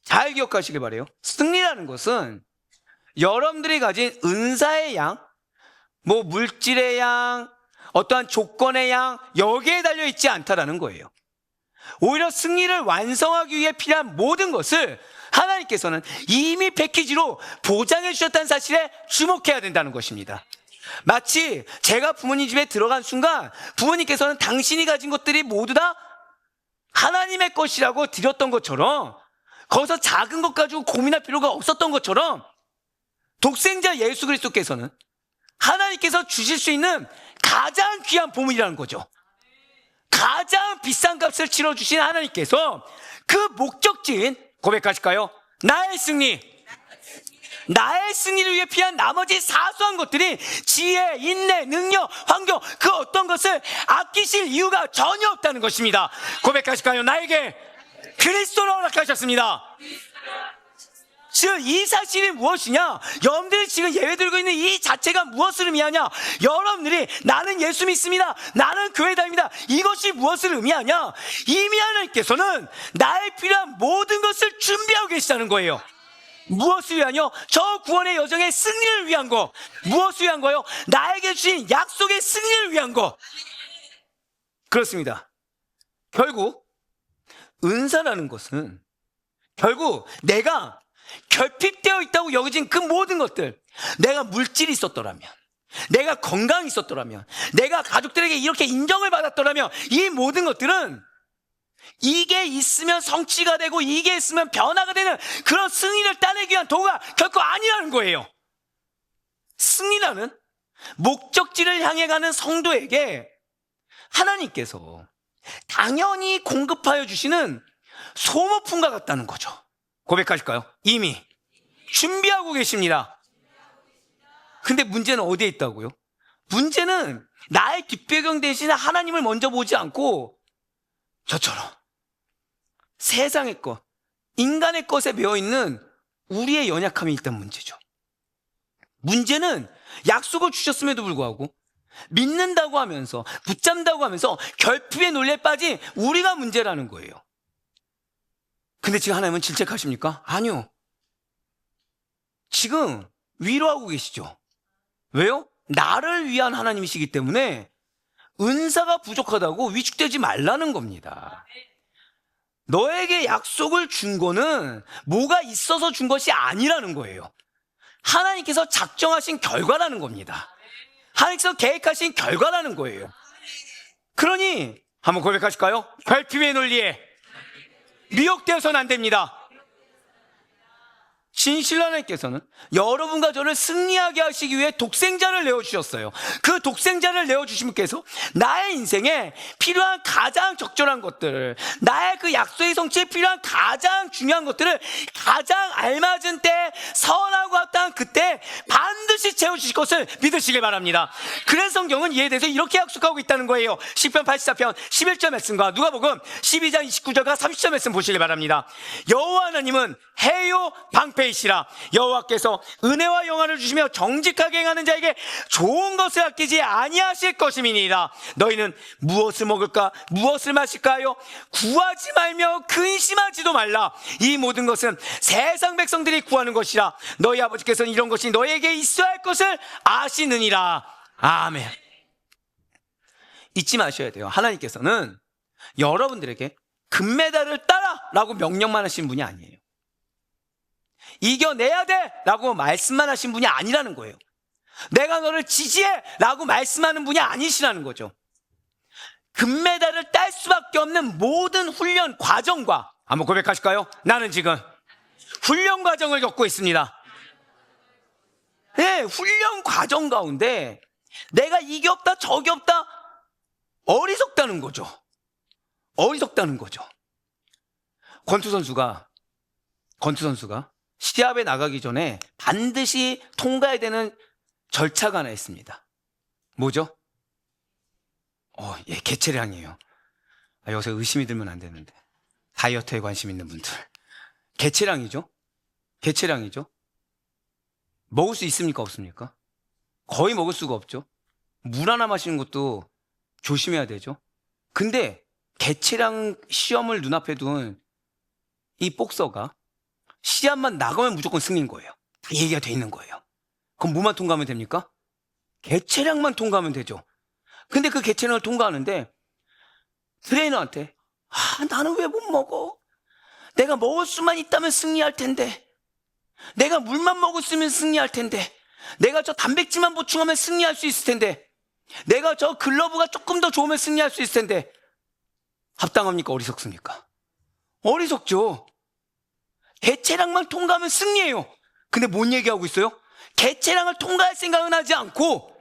잘 기억하시길 바라요. 승리라는 것은 여러분들이 가진 은사의 양, 뭐 물질의 양, 어떠한 조건의 양, 여기에 달려있지 않다라는 거예요. 오히려 승리를 완성하기 위해 필요한 모든 것을 하나님께서는 이미 패키지로 보장해 주셨다는 사실에 주목해야 된다는 것입니다. 마치 제가 부모님 집에 들어간 순간 부모님께서는 당신이 가진 것들이 모두 다 하나님의 것이라고 드렸던 것처럼, 거기서 작은 것 가지고 고민할 필요가 없었던 것처럼, 독생자 예수 그리스도께서는 하나님께서 주실 수 있는 가장 귀한 보물이라는 거죠. 가장 비싼 값을 치러주신 하나님께서 그 목적지인, 고백하실까요? 나의 승리를 위해 필요한 나머지 사소한 것들이 지혜, 인내, 능력, 환경, 그 어떤 것을 아끼실 이유가 전혀 없다는 것입니다. 고백하실까요? 나에게 그리스도를 허락하셨습니다. 즉 이 사실이 무엇이냐? 여러분들이 지금 예배 드리고 있는 이 자체가 무엇을 의미하냐? 여러분들이 나는 예수 믿습니다, 나는 교회 다닙니다, 이것이 무엇을 의미하냐? 이미 하나님께서는 나의 필요한 모든 것을 준비하고 계시다는 거예요. 무엇을 위하여? 저 구원의 여정의 승리를 위한 거. 무엇을 위한 거요? 나에게 주신 약속의 승리를 위한 거. 그렇습니다. 결국 은사라는 것은 결국 내가 결핍되어 있다고 여겨진 그 모든 것들, 내가 물질이 있었더라면, 내가 건강이 있었더라면, 내가 가족들에게 이렇게 인정을 받았더라면, 이 모든 것들은 이게 있으면 성취가 되고 이게 있으면 변화가 되는 그런 승리를 따내기 위한 도구가 결코 아니라는 거예요. 승리라는 목적지를 향해 가는 성도에게 하나님께서 당연히 공급하여 주시는 소모품과 같다는 거죠. 고백하실까요? 이미 준비하고 계십니다. 근데 문제는 어디에 있다고요? 문제는 나의 뒷배경 대신 하나님을 먼저 보지 않고 저처럼 세상의 것, 인간의 것에 매여있는 우리의 연약함이 일단 문제죠. 문제는 약속을 주셨음에도 불구하고 믿는다고 하면서 붙잡는다고 하면서 결핍의 논리에 빠진 우리가 문제라는 거예요. 근데 지금 하나님은 질책하십니까? 아니요. 지금 위로하고 계시죠. 왜요? 나를 위한 하나님이시기 때문에 은사가 부족하다고 위축되지 말라는 겁니다. 너에게 약속을 준 거는 뭐가 있어서 준 것이 아니라는 거예요. 하나님께서 작정하신 결과라는 겁니다. 하나님께서 계획하신 결과라는 거예요. 그러니 한번 고백하실까요? 결핍의 논리에 미혹되어서는 안 됩니다. 진실로 하나님께서는 여러분과 저를 승리하게 하시기 위해 독생자를 내어주셨어요. 그 독생자를 내어주신 분께서 나의 인생에 필요한 가장 적절한 것들을, 나의 그 약속의 성취에 필요한 가장 중요한 것들을 가장 알맞은 때, 선하고 합당한 그때 반드시 채워주실 것을 믿으시길 바랍니다. 그래서 성경은 이에 대해서 이렇게 약속하고 있다는 거예요. 시편 84편 11절 말씀과 누가복음 12장 29절과 30절 말씀 보시길 바랍니다. 여호와 하나님은 해요 방패이시라. 여호와께서 은혜와 영화를 주시며 정직하게 행하는 자에게 좋은 것을 아끼지 아니하실 것임이니이다. 너희는 무엇을 먹을까 무엇을 마실까요? 구하지 말며 근심하지도 말라. 이 모든 것은 세상 백성들이 구하는 것이라. 너희 아버지께서는 이런 것이 너희에게 있어야 할 것을 아시느니라. 아멘. 잊지 마셔야 돼요. 하나님께서는 여러분들에게 금메달을 따라 라고 명령만 하신 분이 아니에요. 이겨내야 돼 라고 말씀만 하신 분이 아니라는 거예요. 내가 너를 지지해 라고 말씀하는 분이 아니시라는 거죠. 금메달을 딸 수밖에 없는 모든 훈련 과정과, 한번 고백하실까요? 나는 지금 훈련 과정을 겪고 있습니다. 네, 훈련 과정 가운데 내가 이게 없다 저게 없다, 어리석다는 거죠. 어리석다는 거죠. 권투 선수가 시합에 나가기 전에 반드시 통과해야 되는 절차가 하나 있습니다. 뭐죠? 개체량이에요. 여기서 의심이 들면 안 되는데. 다이어트에 관심 있는 분들. 개체량이죠? 먹을 수 있습니까? 없습니까? 거의 먹을 수가 없죠. 물 하나 마시는 것도 조심해야 되죠. 근데 개체량 시험을 눈앞에 둔 이 복서가 시합만 나가면 무조건 승리인 거예요. 다 얘기가 돼 있는 거예요. 그럼 뭐만 통과하면 됩니까? 개체량만 통과하면 되죠. 근데 그 개체량을 통과하는데 트레이너한테 나는 왜 못 먹어? 내가 먹을 수만 있다면 승리할 텐데, 내가 물만 먹었으면 승리할 텐데, 내가 저 단백질만 보충하면 승리할 수 있을 텐데, 내가 저 글러브가 조금 더 좋으면 승리할 수 있을 텐데, 합당합니까? 어리석습니까? 어리석죠. 개체량만 통과하면 승리해요. 근데 뭔 얘기하고 있어요? 개체량을 통과할 생각은 하지 않고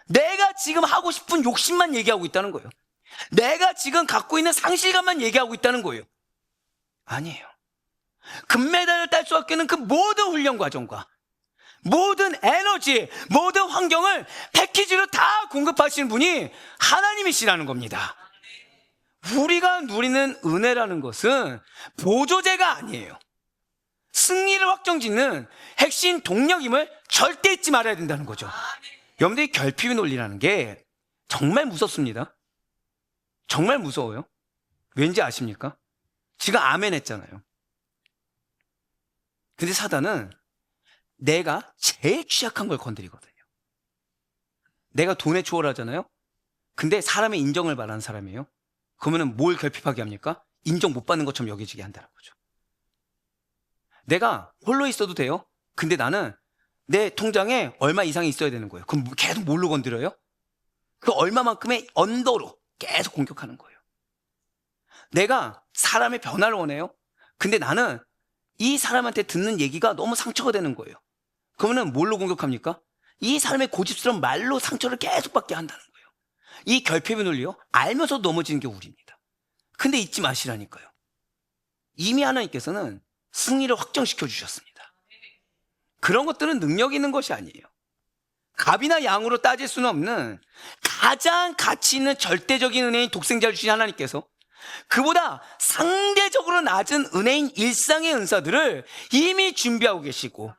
내가 지금 하고 싶은 욕심만 얘기하고 있다는 거예요. 내가 지금 갖고 있는 상실감만 얘기하고 있다는 거예요. 아니에요. 금메달을 딸 수밖에 없는 그 모든 훈련 과정과 모든 에너지, 모든 환경을 패키지로 다 공급하시는 분이 하나님이시라는 겁니다. 우리가 누리는 은혜라는 것은 보조제가 아니에요. 승리를 확정짓는 핵심 동력임을 절대 잊지 말아야 된다는 거죠. 여러분들이 결핍의 논리라는 게 정말 무섭습니다. 정말 무서워요. 왠지 아십니까? 지금 아멘 했잖아요. 근데 사단은 내가 제일 취약한 걸 건드리거든요. 내가 돈에 초월하잖아요. 근데 사람의 인정을 바라는 사람이에요. 그러면 뭘 결핍하게 합니까? 인정 못 받는 것처럼 여겨지게 한다는 거죠. 내가 홀로 있어도 돼요. 근데 나는 내 통장에 얼마 이상이 있어야 되는 거예요. 그럼 계속 뭘로 건드려요? 그 얼마만큼의 언더로 계속 공격하는 거예요. 내가 사람의 변화를 원해요. 근데 나는 이 사람한테 듣는 얘기가 너무 상처가 되는 거예요. 그러면 뭘로 공격합니까? 이 사람의 고집스러운 말로 상처를 계속 받게 한다는 거예요. 이 결핍의 논리요, 알면서도 넘어지는 게 우리입니다. 근데 잊지 마시라니까요. 이미 하나님께서는 승리를 확정시켜 주셨습니다. 그런 것들은 능력 있는 것이 아니에요. 갑이나 양으로 따질 수는 없는 가장 가치 있는 절대적인 은혜인 독생자를 주신 하나님께서 그보다 상대적으로 낮은 은혜인 일상의 은사들을 이미 준비하고 계시고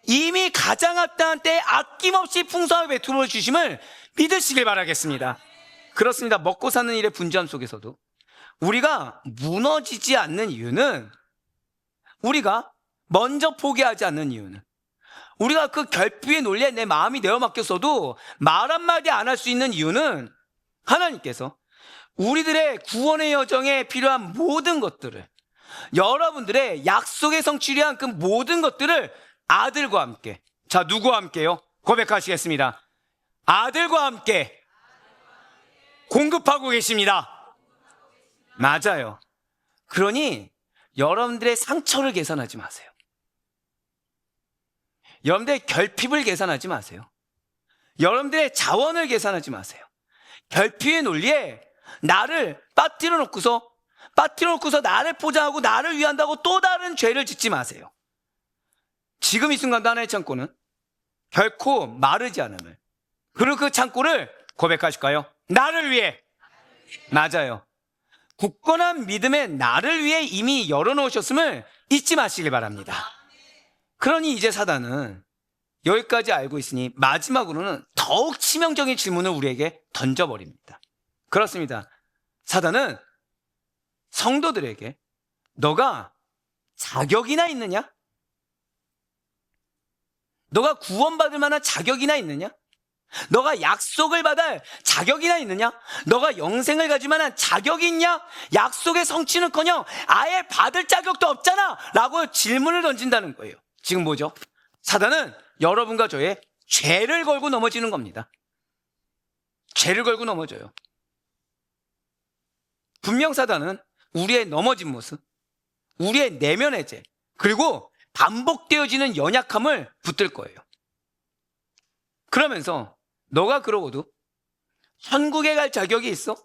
이미 가장 합당한 때에 아낌없이 풍성하게 베풀어 주심을 믿으시길 바라겠습니다. 그렇습니다. 먹고 사는 일의 분주함 속에서도 우리가 무너지지 않는 이유는, 우리가 먼저 포기하지 않는 이유는, 우리가 그 결핍의 논리에 내 마음이 내어 맡겼어도 말 한마디 안 할 수 있는 이유는 하나님께서 우리들의 구원의 여정에 필요한 모든 것들을, 여러분들의 약속의 성취를 위한 그 모든 것들을 아들과 함께, 자, 누구와 함께요? 고백하시겠습니다. 아들과 함께 공급하고 계십니다. 맞아요. 그러니 여러분들의 상처를 계산하지 마세요. 여러분들의 결핍을 계산하지 마세요. 여러분들의 자원을 계산하지 마세요. 결핍의 논리에 나를 빠뜨려 놓고서 나를 포장하고 나를 위한다고 또 다른 죄를 짓지 마세요. 지금 이 순간도 하나의 창고는 결코 마르지 않음을, 그리고 그 창고를 고백하실까요? 나를 위해. 맞아요. 굳건한 믿음의 나를 위해 이미 열어놓으셨음을 잊지 마시길 바랍니다. 그러니 이제 사단은 여기까지 알고 있으니 마지막으로는 더욱 치명적인 질문을 우리에게 던져버립니다. 그렇습니다. 사단은 성도들에게 너가 자격이나 있느냐? 너가 구원받을 만한 자격이나 있느냐? 너가 약속을 받을 자격이나 있느냐? 너가 영생을 가질 만한 자격이 있냐? 약속의 성취는커녕 아예 받을 자격도 없잖아! 라고 질문을 던진다는 거예요. 지금 뭐죠? 사단은 여러분과 저의 죄를 걸고 넘어지는 겁니다. 죄를 걸고 넘어져요. 분명 사단은 우리의 넘어진 모습, 우리의 내면의 죄, 그리고 반복되어지는 연약함을 붙들 거예요. 그러면서 너가 그러고도 천국에 갈 자격이 있어?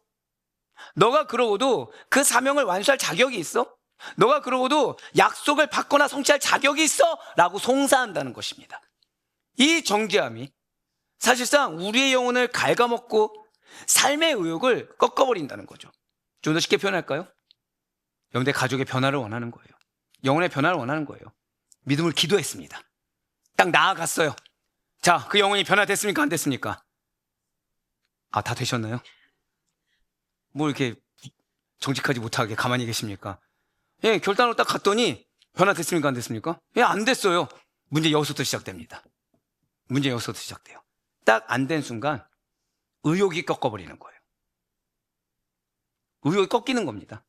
너가 그러고도 그 사명을 완수할 자격이 있어? 너가 그러고도 약속을 받거나 성취할 자격이 있어? 라고 송사한다는 것입니다. 이 정죄함이 사실상 우리의 영혼을 갉아먹고 삶의 의욕을 꺾어버린다는 거죠. 좀 더 쉽게 표현할까요? 여러분들 가족의 변화를 원하는 거예요. 영혼의 변화를 원하는 거예요. 믿음을 기도했습니다. 딱 나아갔어요. 자, 그 영혼이 변화됐습니까? 안 됐습니까? 아, 다 되셨나요? 뭐 이렇게 정직하지 못하게 가만히 계십니까? 예, 결단으로 딱 갔더니 변화됐습니까? 안 됐습니까? 예, 안 됐어요. 문제 여기서부터 시작됩니다. 문제 여기서부터 시작돼요. 딱 안 된 순간 의욕이 꺾어버리는 거예요. 의욕이 꺾이는 겁니다.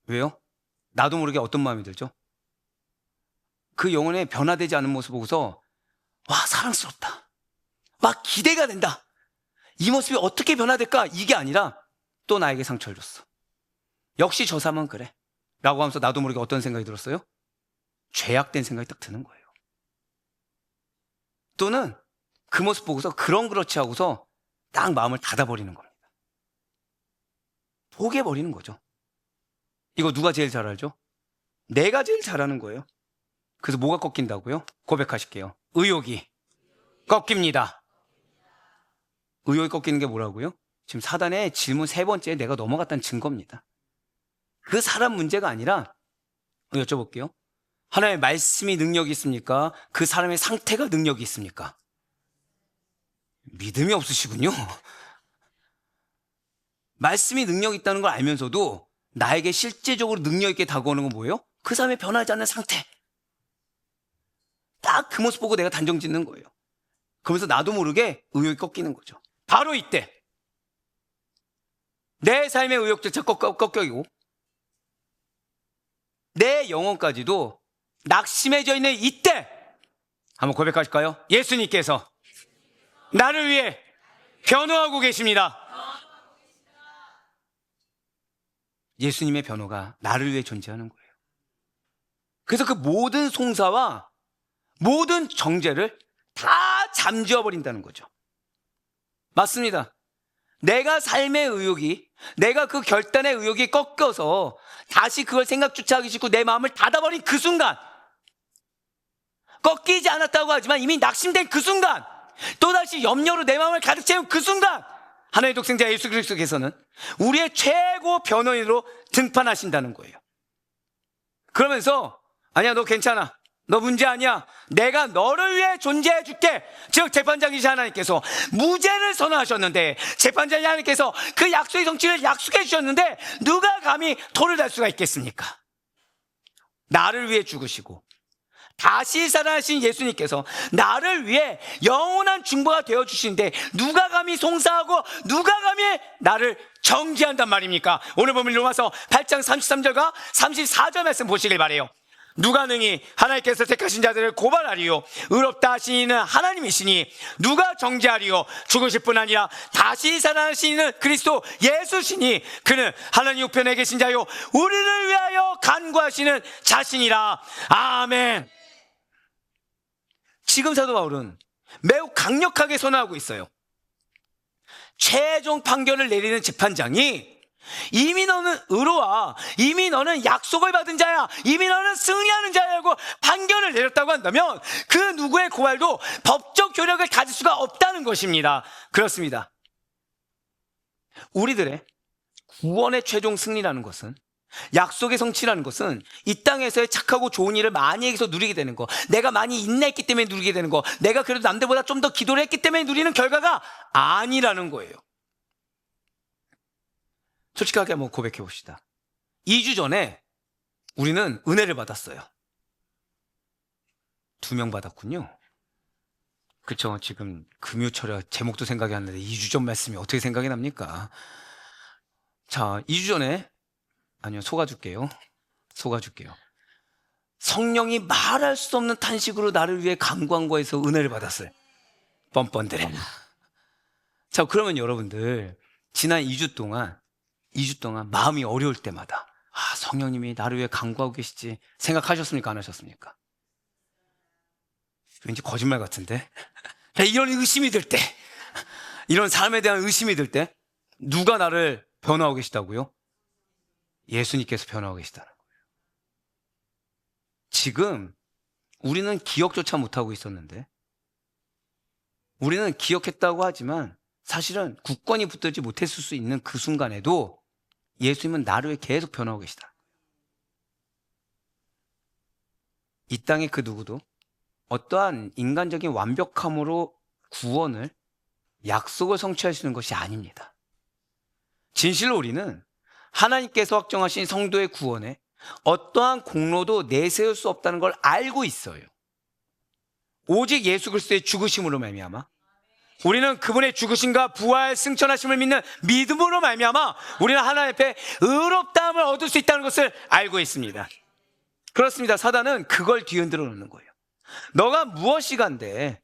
왜요? 나도 모르게 어떤 마음이 들죠? 그 영혼의 변화되지 않은 모습 보고서 와, 사랑스럽다. 막 기대가 된다. 이 모습이 어떻게 변화될까? 이게 아니라 또 나에게 상처를 줬어. 역시 저 사람은 그래. 라고 하면서 나도 모르게 어떤 생각이 들었어요? 죄악된 생각이 딱 드는 거예요. 또는 그 모습 보고서 그렇지 하고서 딱 마음을 닫아버리는 겁니다. 포기해버리는 거죠. 이거 누가 제일 잘 알죠? 내가 제일 잘하는 거예요. 그래서 뭐가 꺾인다고요? 고백하실게요. 의욕이 꺾입니다. 의욕이 꺾이는 게 뭐라고요? 지금 사단의 질문 3번째에 내가 넘어갔다는 증거입니다. 그 사람 문제가 아니라 여쭤볼게요. 하나님의 말씀이 능력이 있습니까? 그 사람의 상태가 능력이 있습니까? 믿음이 없으시군요. 말씀이 능력이 있다는 걸 알면서도 나에게 실제적으로 능력 있게 다가오는 건 뭐예요? 그 사람의 변하지 않는 상태. 딱 그 모습 보고 내가 단정 짓는 거예요. 그러면서 나도 모르게 의욕이 꺾이는 거죠. 바로 이때 내 삶의 의욕조차 꺾이고 내 영혼까지도 낙심해져 있는 이때 한번 고백하실까요? 예수님께서 나를 위해 변호하고 계십니다. 예수님의 변호가 나를 위해 존재하는 거예요. 그래서 그 모든 송사와 모든 정죄를 다 잠재워 버린다는 거죠. 맞습니다. 내가 삶의 의욕이, 내가 그 결단의 의욕이 꺾여서 다시 그걸 생각조차 하기 싫고 내 마음을 닫아버린 그 순간, 꺾이지 않았다고 하지만 이미 낙심된 그 순간, 또다시 염려로 내 마음을 가득 채운 그 순간, 하나님의 독생자 예수 그리스도께서는 우리의 최고 변호인으로 등판하신다는 거예요. 그러면서 아니야, 너 괜찮아, 너 문제 아니야, 내가 너를 위해 존재해 줄게. 즉 재판장이신 하나님께서 무죄를 선언하셨는데, 재판장이 하나님께서 그 약속의 성취를 약속해 주셨는데 누가 감히 토를 달 수가 있겠습니까? 나를 위해 죽으시고 다시 살아나신 예수님께서 나를 위해 영원한 중보가 되어주시는데 누가 감히 송사하고 누가 감히 나를 정죄한단 말입니까? 오늘 보면 로마서 8장 33절과 34절 말씀 보시길 바라요. 누가 능히 하나님께서 택하신 자들을 고발하리요? 의롭다 하신 이는 하나님이시니 누가 정죄하리요? 죽으실 뿐 아니라 다시 살아나시는 그리스도 예수시니 그는 하나님 우편에 계신 자요 우리를 위하여 간구하시는 자신이라. 아멘. 지금 사도 바울은 매우 강력하게 선언하고 있어요. 최종 판결을 내리는 재판장이 이미 너는 의로와, 이미 너는 약속을 받은 자야, 이미 너는 승리하는 자야고 판결을 내렸다고 한다면 그 누구의 고발도 법적 효력을 가질 수가 없다는 것입니다. 그렇습니다. 우리들의 구원의 최종 승리라는 것은, 약속의 성취라는 것은 이 땅에서의 착하고 좋은 일을 많이 해서 누리게 되는 거, 내가 많이 인내했기 때문에 누리게 되는 거, 내가 그래도 남들보다 좀 더 기도를 했기 때문에 누리는 결과가 아니라는 거예요. 솔직하게 한번 고백해 봅시다. 2주 전에 우리는 은혜를 받았어요. 2명 받았군요. 그쵸. 지금 금요철에 제목도 생각이 안 나는데 2주 전 말씀이 어떻게 생각이 납니까? 자, 2주 전에, 아니요, 속아줄게요. 성령이 말할 수 없는 탄식으로 나를 위해 간구한 거에서 은혜를 받았어요. 뻔뻔들에. 자, 그러면 여러분들 지난 2주 동안 마음이 어려울 때마다 성령님이 나를 위해 간구하고 계시지 생각하셨습니까? 안 하셨습니까? 왠지 거짓말 같은데. 이런 의심이 들 때, 이런 삶에 대한 의심이 들 때 누가 나를 변호하고 계시다고요? 예수님께서 변호하고 계시다는 거예요. 지금 우리는 기억조차 못하고 있었는데, 우리는 기억했다고 하지만 사실은 굳건히 붙들지 못했을 수 있는 그 순간에도 예수님은 나를 위해 계속 변화하고 계시다. 이 땅의 그 누구도 어떠한 인간적인 완벽함으로 구원을, 약속을 성취하시는 것이 아닙니다. 진실로 우리는 하나님께서 확정하신 성도의 구원에 어떠한 공로도 내세울 수 없다는 걸 알고 있어요. 오직 예수 그리스도의 죽으심으로 말미암아, 우리는 그분의 죽으심과 부활 승천하심을 믿는 믿음으로 말미암아 우리는 하나님 앞에 의롭다함을 얻을 수 있다는 것을 알고 있습니다. 그렇습니다. 사단은 그걸 뒤흔들어 놓는 거예요. 너가 무엇이 간데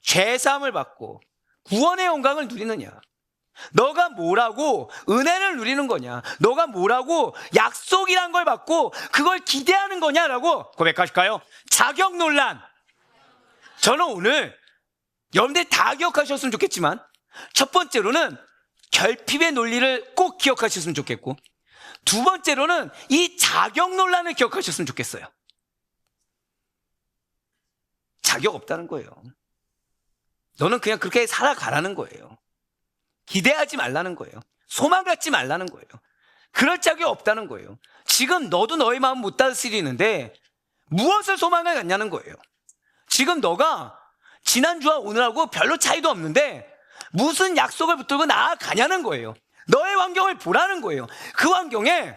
죄사함을 받고 구원의 영광을 누리느냐? 너가 뭐라고 은혜를 누리는 거냐? 너가 뭐라고 약속이란 걸 받고 그걸 기대하는 거냐라고 고백하실까요? 자격 논란. 저는 오늘 여러분들 다 기억하셨으면 좋겠지만, 첫 번째로는 결핍의 논리를 꼭 기억하셨으면 좋겠고, 두 번째로는 이 자격 논란을 기억하셨으면 좋겠어요. 자격 없다는 거예요. 너는 그냥 그렇게 살아가라는 거예요. 기대하지 말라는 거예요. 소망 갖지 말라는 거예요. 그럴 자격이 없다는 거예요. 지금 너도 너의 마음 못 다스리는데 무엇을 소망을 갖냐는 거예요. 지금 너가 지난주와 오늘하고 별로 차이도 없는데 무슨 약속을 붙들고 나아가냐는 거예요. 너의 환경을 보라는 거예요. 그 환경에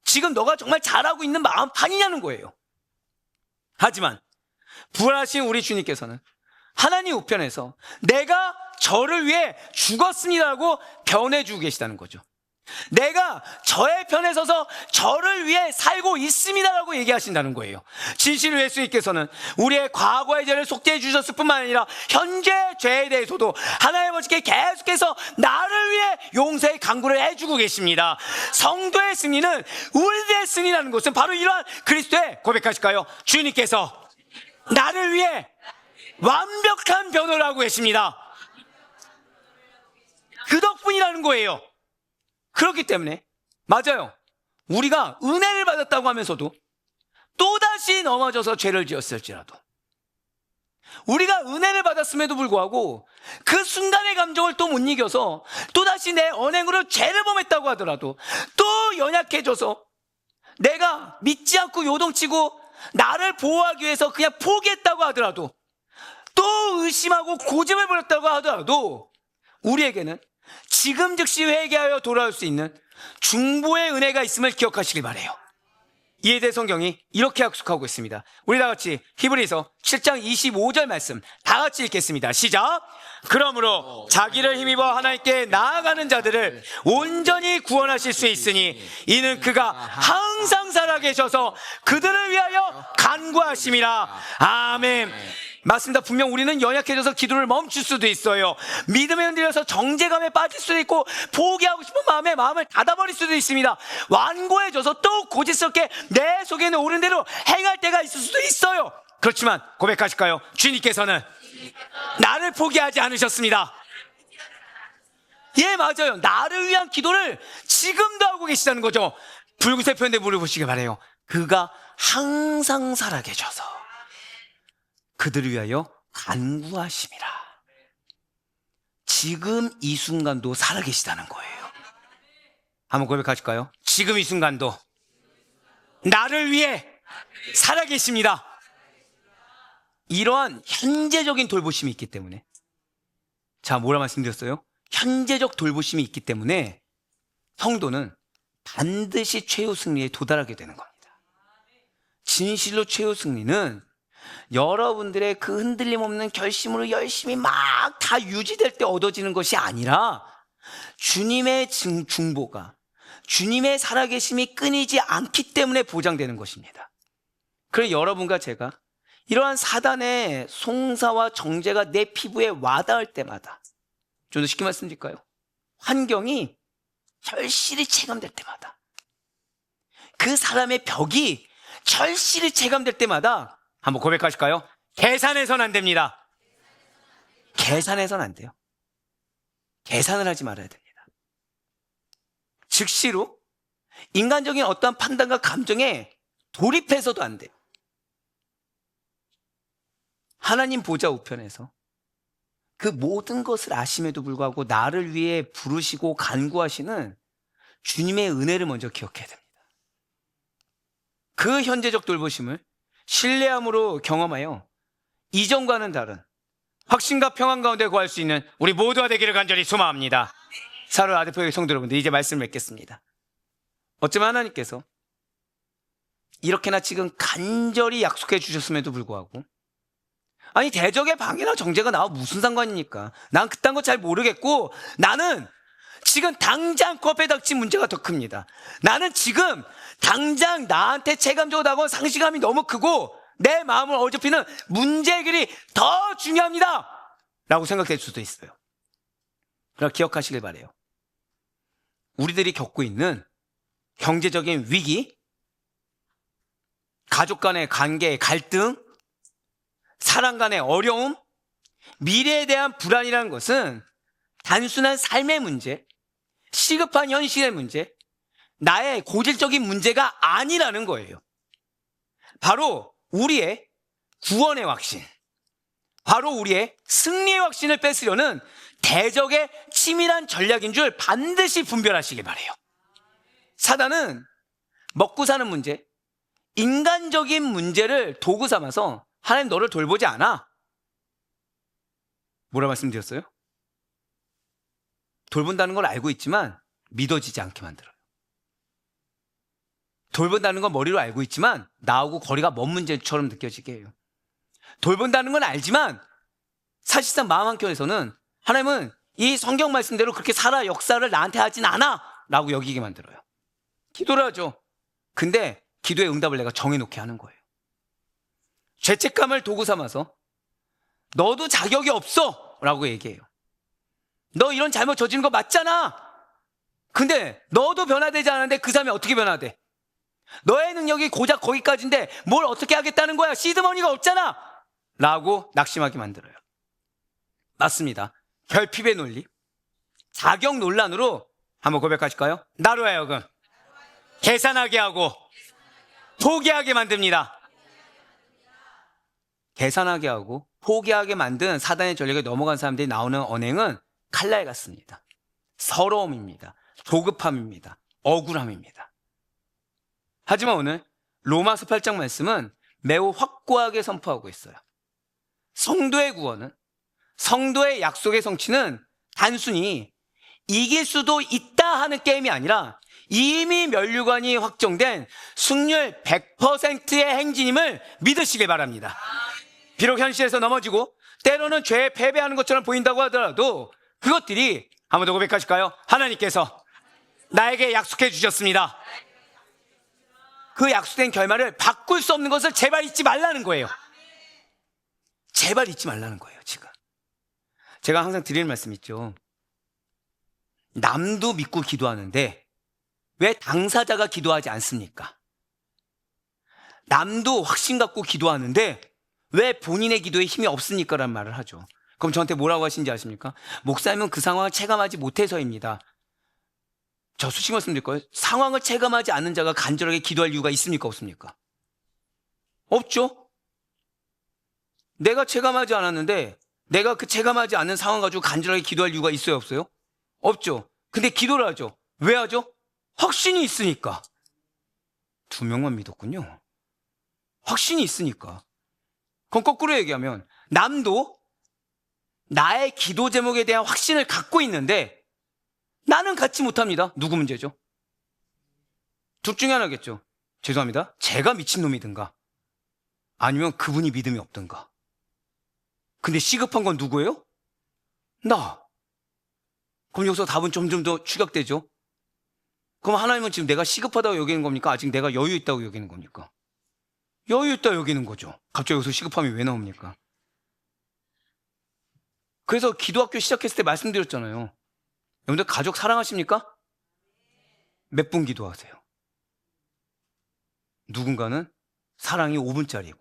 지금 너가 정말 잘하고 있는 마음판이냐는 거예요. 하지만 부활하신 우리 주님께서는 하나님 우편에서 내가 저를 위해 죽었습니다라고 변해주고 계시다는 거죠. 내가 저의 편에 서서 저를 위해 살고 있습니다라고 얘기하신다는 거예요. 진실로 예수님께서는 우리의 과거의 죄를 속죄해 주셨을 뿐만 아니라 현재 죄에 대해서도 하나님 아버지께 계속해서 나를 위해 용서의 강구를 해주고 계십니다. 성도의 승리는, 우리들의 승리라는 것은 바로 이러한 그리스도의 고백하실까요? 주님께서 나를 위해 완벽한 변호를 하고 계십니다. 그 덕분이라는 거예요. 그렇기 때문에 맞아요. 우리가 은혜를 받았다고 하면서도 또다시 넘어져서 죄를 지었을지라도, 우리가 은혜를 받았음에도 불구하고 그 순간의 감정을 또 못 이겨서 또다시 내 언행으로 죄를 범했다고 하더라도, 또 연약해져서 내가 믿지 않고 요동치고 나를 보호하기 위해서 그냥 포기했다고 하더라도, 또 의심하고 고집을 부렸다고 하더라도 우리에게는 지금 즉시 회개하여 돌아올 수 있는 중보의 은혜가 있음을 기억하시길 바라요. 이에 대해 성경이 이렇게 약속하고 있습니다. 우리 다 같이 히브리서 7장 25절 말씀 다 같이 읽겠습니다. 시작. 그러므로 자기를 힘입어 하나님께 나아가는 자들을 온전히 구원하실 수 있으니 이는 그가 항상 살아계셔서 그들을 위하여 간구하심이라. 아멘. 맞습니다. 분명 우리는 연약해져서 기도를 멈출 수도 있어요. 믿음에 흔들려서 정죄감에 빠질 수도 있고, 포기하고 싶은 마음에 마음을 닫아버릴 수도 있습니다. 완고해져서 또 고집스럽게 내 속에 있는 옳은 대로 행할 때가 있을 수도 있어요. 그렇지만 고백하실까요? 주님께서는 나를 포기하지 않으셨습니다. 예, 맞아요. 나를 위한 기도를 지금도 하고 계시다는 거죠. 붉은색 표현대 물어보시기 바라요. 그가 항상 살아계셔서 그들을 위하여 간구하심이라. 지금 이 순간도 살아계시다는 거예요. 한번 고백하실까요? 지금 이 순간도 나를 위해 살아계십니다. 이러한 현재적인 돌보심이 있기 때문에, 자, 뭐라 말씀드렸어요? 현재적 돌보심이 있기 때문에 성도는 반드시 최후 승리에 도달하게 되는 겁니다. 진실로 최후 승리는 여러분들의 그 흔들림 없는 결심으로 열심히 막 다 유지될 때 얻어지는 것이 아니라 주님의 중보가, 주님의 살아계심이 끊이지 않기 때문에 보장되는 것입니다. 그래서 여러분과 제가 이러한 사단의 송사와 정죄가 내 피부에 와닿을 때마다, 좀 더 쉽게 말씀드릴까요? 환경이 절실히 체감될 때마다, 그 사람의 벽이 절실히 체감될 때마다 한번 고백하실까요? 계산해서는 안 됩니다. 계산해서는 안 돼요. 계산을 하지 말아야 됩니다. 즉시로 인간적인 어떠한 판단과 감정에 돌입해서도 안 돼요. 하나님 보좌 우편에서 그 모든 것을 아심에도 불구하고 나를 위해 부르시고 간구하시는 주님의 은혜를 먼저 기억해야 됩니다. 그 현재적 돌보심을 신뢰함으로 경험하여 이전과는 다른 확신과 평안 가운데 구할 수 있는 우리 모두가 되기를 간절히 소망합니다. 사로 아데포의 성도 여러분들, 이제 말씀을 맺겠습니다. 어쩌면 하나님께서 이렇게나 지금 간절히 약속해 주셨음에도 불구하고, 아니 대적의 방해나 정죄가 나와 무슨 상관입니까? 난 그딴 거 잘 모르겠고, 나는 지금 당장 코앞에 닥친 문제가 더 큽니다. 나는 지금 당장 나한테 체감적으로 다가온 상실감이 너무 크고 내 마음을 어지럽히는 문제 해결이 더 중요합니다 라고 생각될 수도 있어요. 그러나 기억하시길 바라요. 우리들이 겪고 있는 경제적인 위기, 가족 간의 관계의 갈등, 사람 간의 어려움, 미래에 대한 불안이라는 것은 단순한 삶의 문제, 시급한 현실의 문제, 나의 고질적인 문제가 아니라는 거예요. 바로 우리의 구원의 확신, 바로 우리의 승리의 확신을 뺏으려는 대적의 치밀한 전략인 줄 반드시 분별하시길 바라요. 사단은 먹고 사는 문제, 인간적인 문제를 도구 삼아서 하나님 너를 돌보지 않아. 뭐라 말씀드렸어요? 돌본다는 걸 알고 있지만 믿어지지 않게 만들어요. 돌본다는 건 머리로 알고 있지만 나하고 거리가 먼 문제처럼 느껴지게 해요. 돌본다는 건 알지만 사실상 마음 한켠에서는 하나님은 이 성경 말씀대로 그렇게 살아 역사를 나한테 하진 않아 라고 여기게 만들어요. 기도를 하죠. 근데 기도의 응답을 내가 정해놓게 하는 거예요. 죄책감을 도구 삼아서 너도 자격이 없어 라고 얘기해요. 너 이런 잘못 저지른 거 맞잖아. 근데 너도 변화되지 않았는데 그 사람이 어떻게 변화돼? 너의 능력이 고작 거기까지인데 뭘 어떻게 하겠다는 거야? 시드머니가 없잖아 라고 낙심하게 만들어요. 맞습니다. 결핍의 논리, 자격 논란으로 한번 고백하실까요? 나로 하여금 계산하게 하고 포기하게 만듭니다. 계산하게 하고 포기하게 만든 사단의 전략에 넘어간 사람들이 나오는 언행은 칼날 같습니다. 서러움입니다. 조급함입니다. 억울함입니다. 하지만 오늘 로마서 8장 말씀은 매우 확고하게 선포하고 있어요. 성도의 구원은, 성도의 약속의 성취는 단순히 이길 수도 있다 하는 게임이 아니라 이미 면류관이 확정된 승률 100%의 행진임을 믿으시길 바랍니다. 비록 현실에서 넘어지고 때로는 죄에 패배하는 것처럼 보인다고 하더라도 그것들이 한번 더 고백하실까요? 하나님께서 나에게 약속해 주셨습니다. 그 약속된 결말을 바꿀 수 없는 것을 제발 잊지 말라는 거예요. 제발 잊지 말라는 거예요. 지금 제가 항상 드리는 말씀 있죠. 남도 믿고 기도하는데 왜 당사자가 기도하지 않습니까? 남도 확신 갖고 기도하는데 왜 본인의 기도에 힘이 없습니까? 라는 말을 하죠. 그럼 저한테 뭐라고 하신지 아십니까? 목사님은 그 상황을 체감하지 못해서입니다. 저 수십 말씀 드릴 거예요. 상황을 체감하지 않는 자가 간절하게 기도할 이유가 있습니까? 없습니까? 없죠. 내가 체감하지 않았는데 내가 그 체감하지 않는 상황 가지고 간절하게 기도할 이유가 있어요? 없어요? 없죠. 근데 기도를 하죠. 왜 하죠? 확신이 있으니까. 2명만 믿었군요. 확신이 있으니까. 그럼 거꾸로 얘기하면 남도 나의 기도 제목에 대한 확신을 갖고 있는데 나는 갖지 못합니다. 누구 문제죠? 둘 중에 하나겠죠. 죄송합니다. 제가 미친놈이든가 아니면 그분이 믿음이 없든가. 근데 시급한 건 누구예요? 나. 그럼 여기서 답은 점점 더 추격되죠. 그럼 하나님은 지금 내가 시급하다고 여기는 겁니까? 아직 내가 여유 있다고 여기는 겁니까? 여유 있다고 여기는 거죠. 갑자기 여기서 시급함이 왜 나옵니까? 그래서 기도학교 시작했을 때 말씀드렸잖아요. 여러분들 가족 사랑하십니까? 몇 분 기도하세요? 누군가는 사랑이 5분짜리고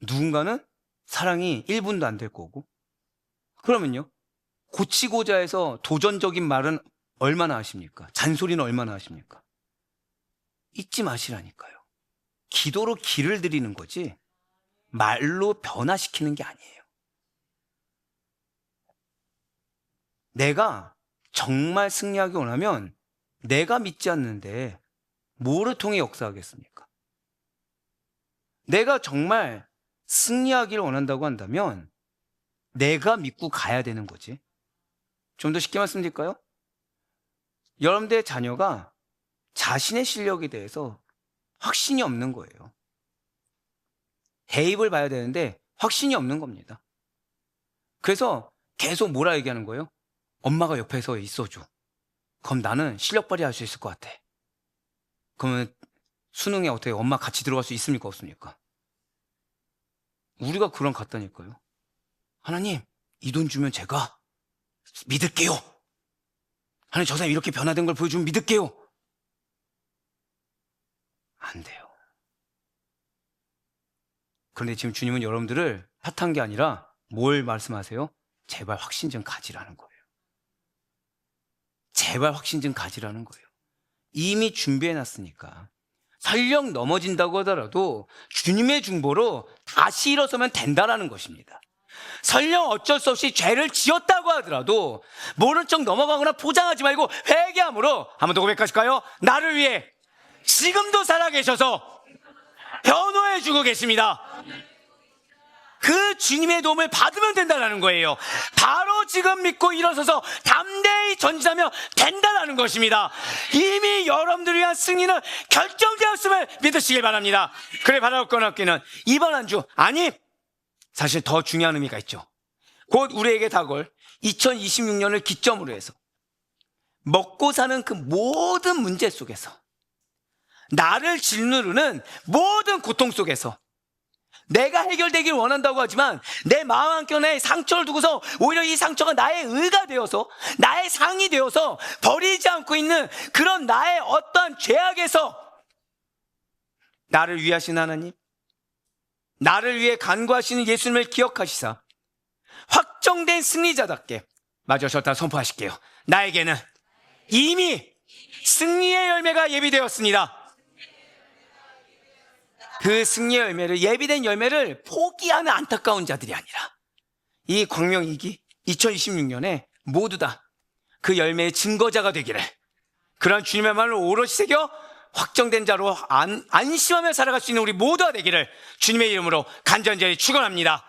누군가는 사랑이 1분도 안 될 거고. 그러면요, 고치고자 해서 도전적인 말은 얼마나 하십니까? 잔소리는 얼마나 하십니까? 잊지 마시라니까요. 기도로 길을 들이는 거지 말로 변화시키는 게 아니에요. 내가 정말 승리하기 원하면 내가 믿지 않는데 뭐를 통해 역사하겠습니까? 내가 정말 승리하기를 원한다고 한다면 내가 믿고 가야 되는 거지. 좀 더 쉽게 말씀드릴까요? 여러분들의 자녀가 자신의 실력에 대해서 확신이 없는 거예요. 대입을 봐야 되는데 확신이 없는 겁니다. 그래서 계속 뭐라 얘기하는 거예요? 엄마가 옆에서 있어줘. 그럼 나는 실력 발휘할 수 있을 것 같아. 그러면 수능에 어떻게 엄마 같이 들어갈 수 있습니까? 없습니까? 우리가 그런 것 같다니까요. 하나님, 이 돈 주면 제가 믿을게요. 하나님, 저 사람이 이렇게 변화된 걸 보여주면 믿을게요. 안 돼요. 그런데 지금 주님은 여러분들을 탓한 게 아니라 뭘 말씀하세요? 제발 확신 좀 가지라는 거예요. 제발 확신 좀 가지라는 거예요. 이미 준비해놨으니까. 설령 넘어진다고 하더라도 주님의 중보로 다시 일어서면 된다라는 것입니다. 설령 어쩔 수 없이 죄를 지었다고 하더라도 모른 척 넘어가거나 포장하지 말고 회개함으로, 한번 더 고백하실까요? 나를 위해 지금도 살아계셔서 변호해 주고 계십니다. 그 주님의 도움을 받으면 된다는 거예요. 바로 지금 믿고 일어서서 담대히 전진하면 된다는 것입니다. 이미 여러분들을 위한 승리는 결정되었음을 믿으시길 바랍니다. 그래, 바라올 건 없기는 이번 한 주, 아니 사실 더 중요한 의미가 있죠. 곧 우리에게 다가올 2026년을 기점으로 해서 먹고 사는 그 모든 문제 속에서, 나를 짓누르는 모든 고통 속에서 내가 해결되길 원한다고 하지만 내 마음 한켠에 상처를 두고서 오히려 이 상처가 나의 의가 되어서, 나의 상이 되어서 버리지 않고 있는 그런 나의 어떠한 죄악에서 나를 위하신 하나님, 나를 위해 간구하시는 예수님을 기억하시사 확정된 승리자답게 마저 저다 선포하실게요. 나에게는 이미 승리의 열매가 예비되었습니다. 그 승리의 열매를, 예비된 열매를 포기하는 안타까운 자들이 아니라 이 광명이기 2026년에 모두 다 그 열매의 증거자가 되기를, 그런 주님의 말을 오롯이 새겨 확정된 자로 안심하며 살아갈 수 있는 우리 모두가 되기를 주님의 이름으로 간절히 축원합니다.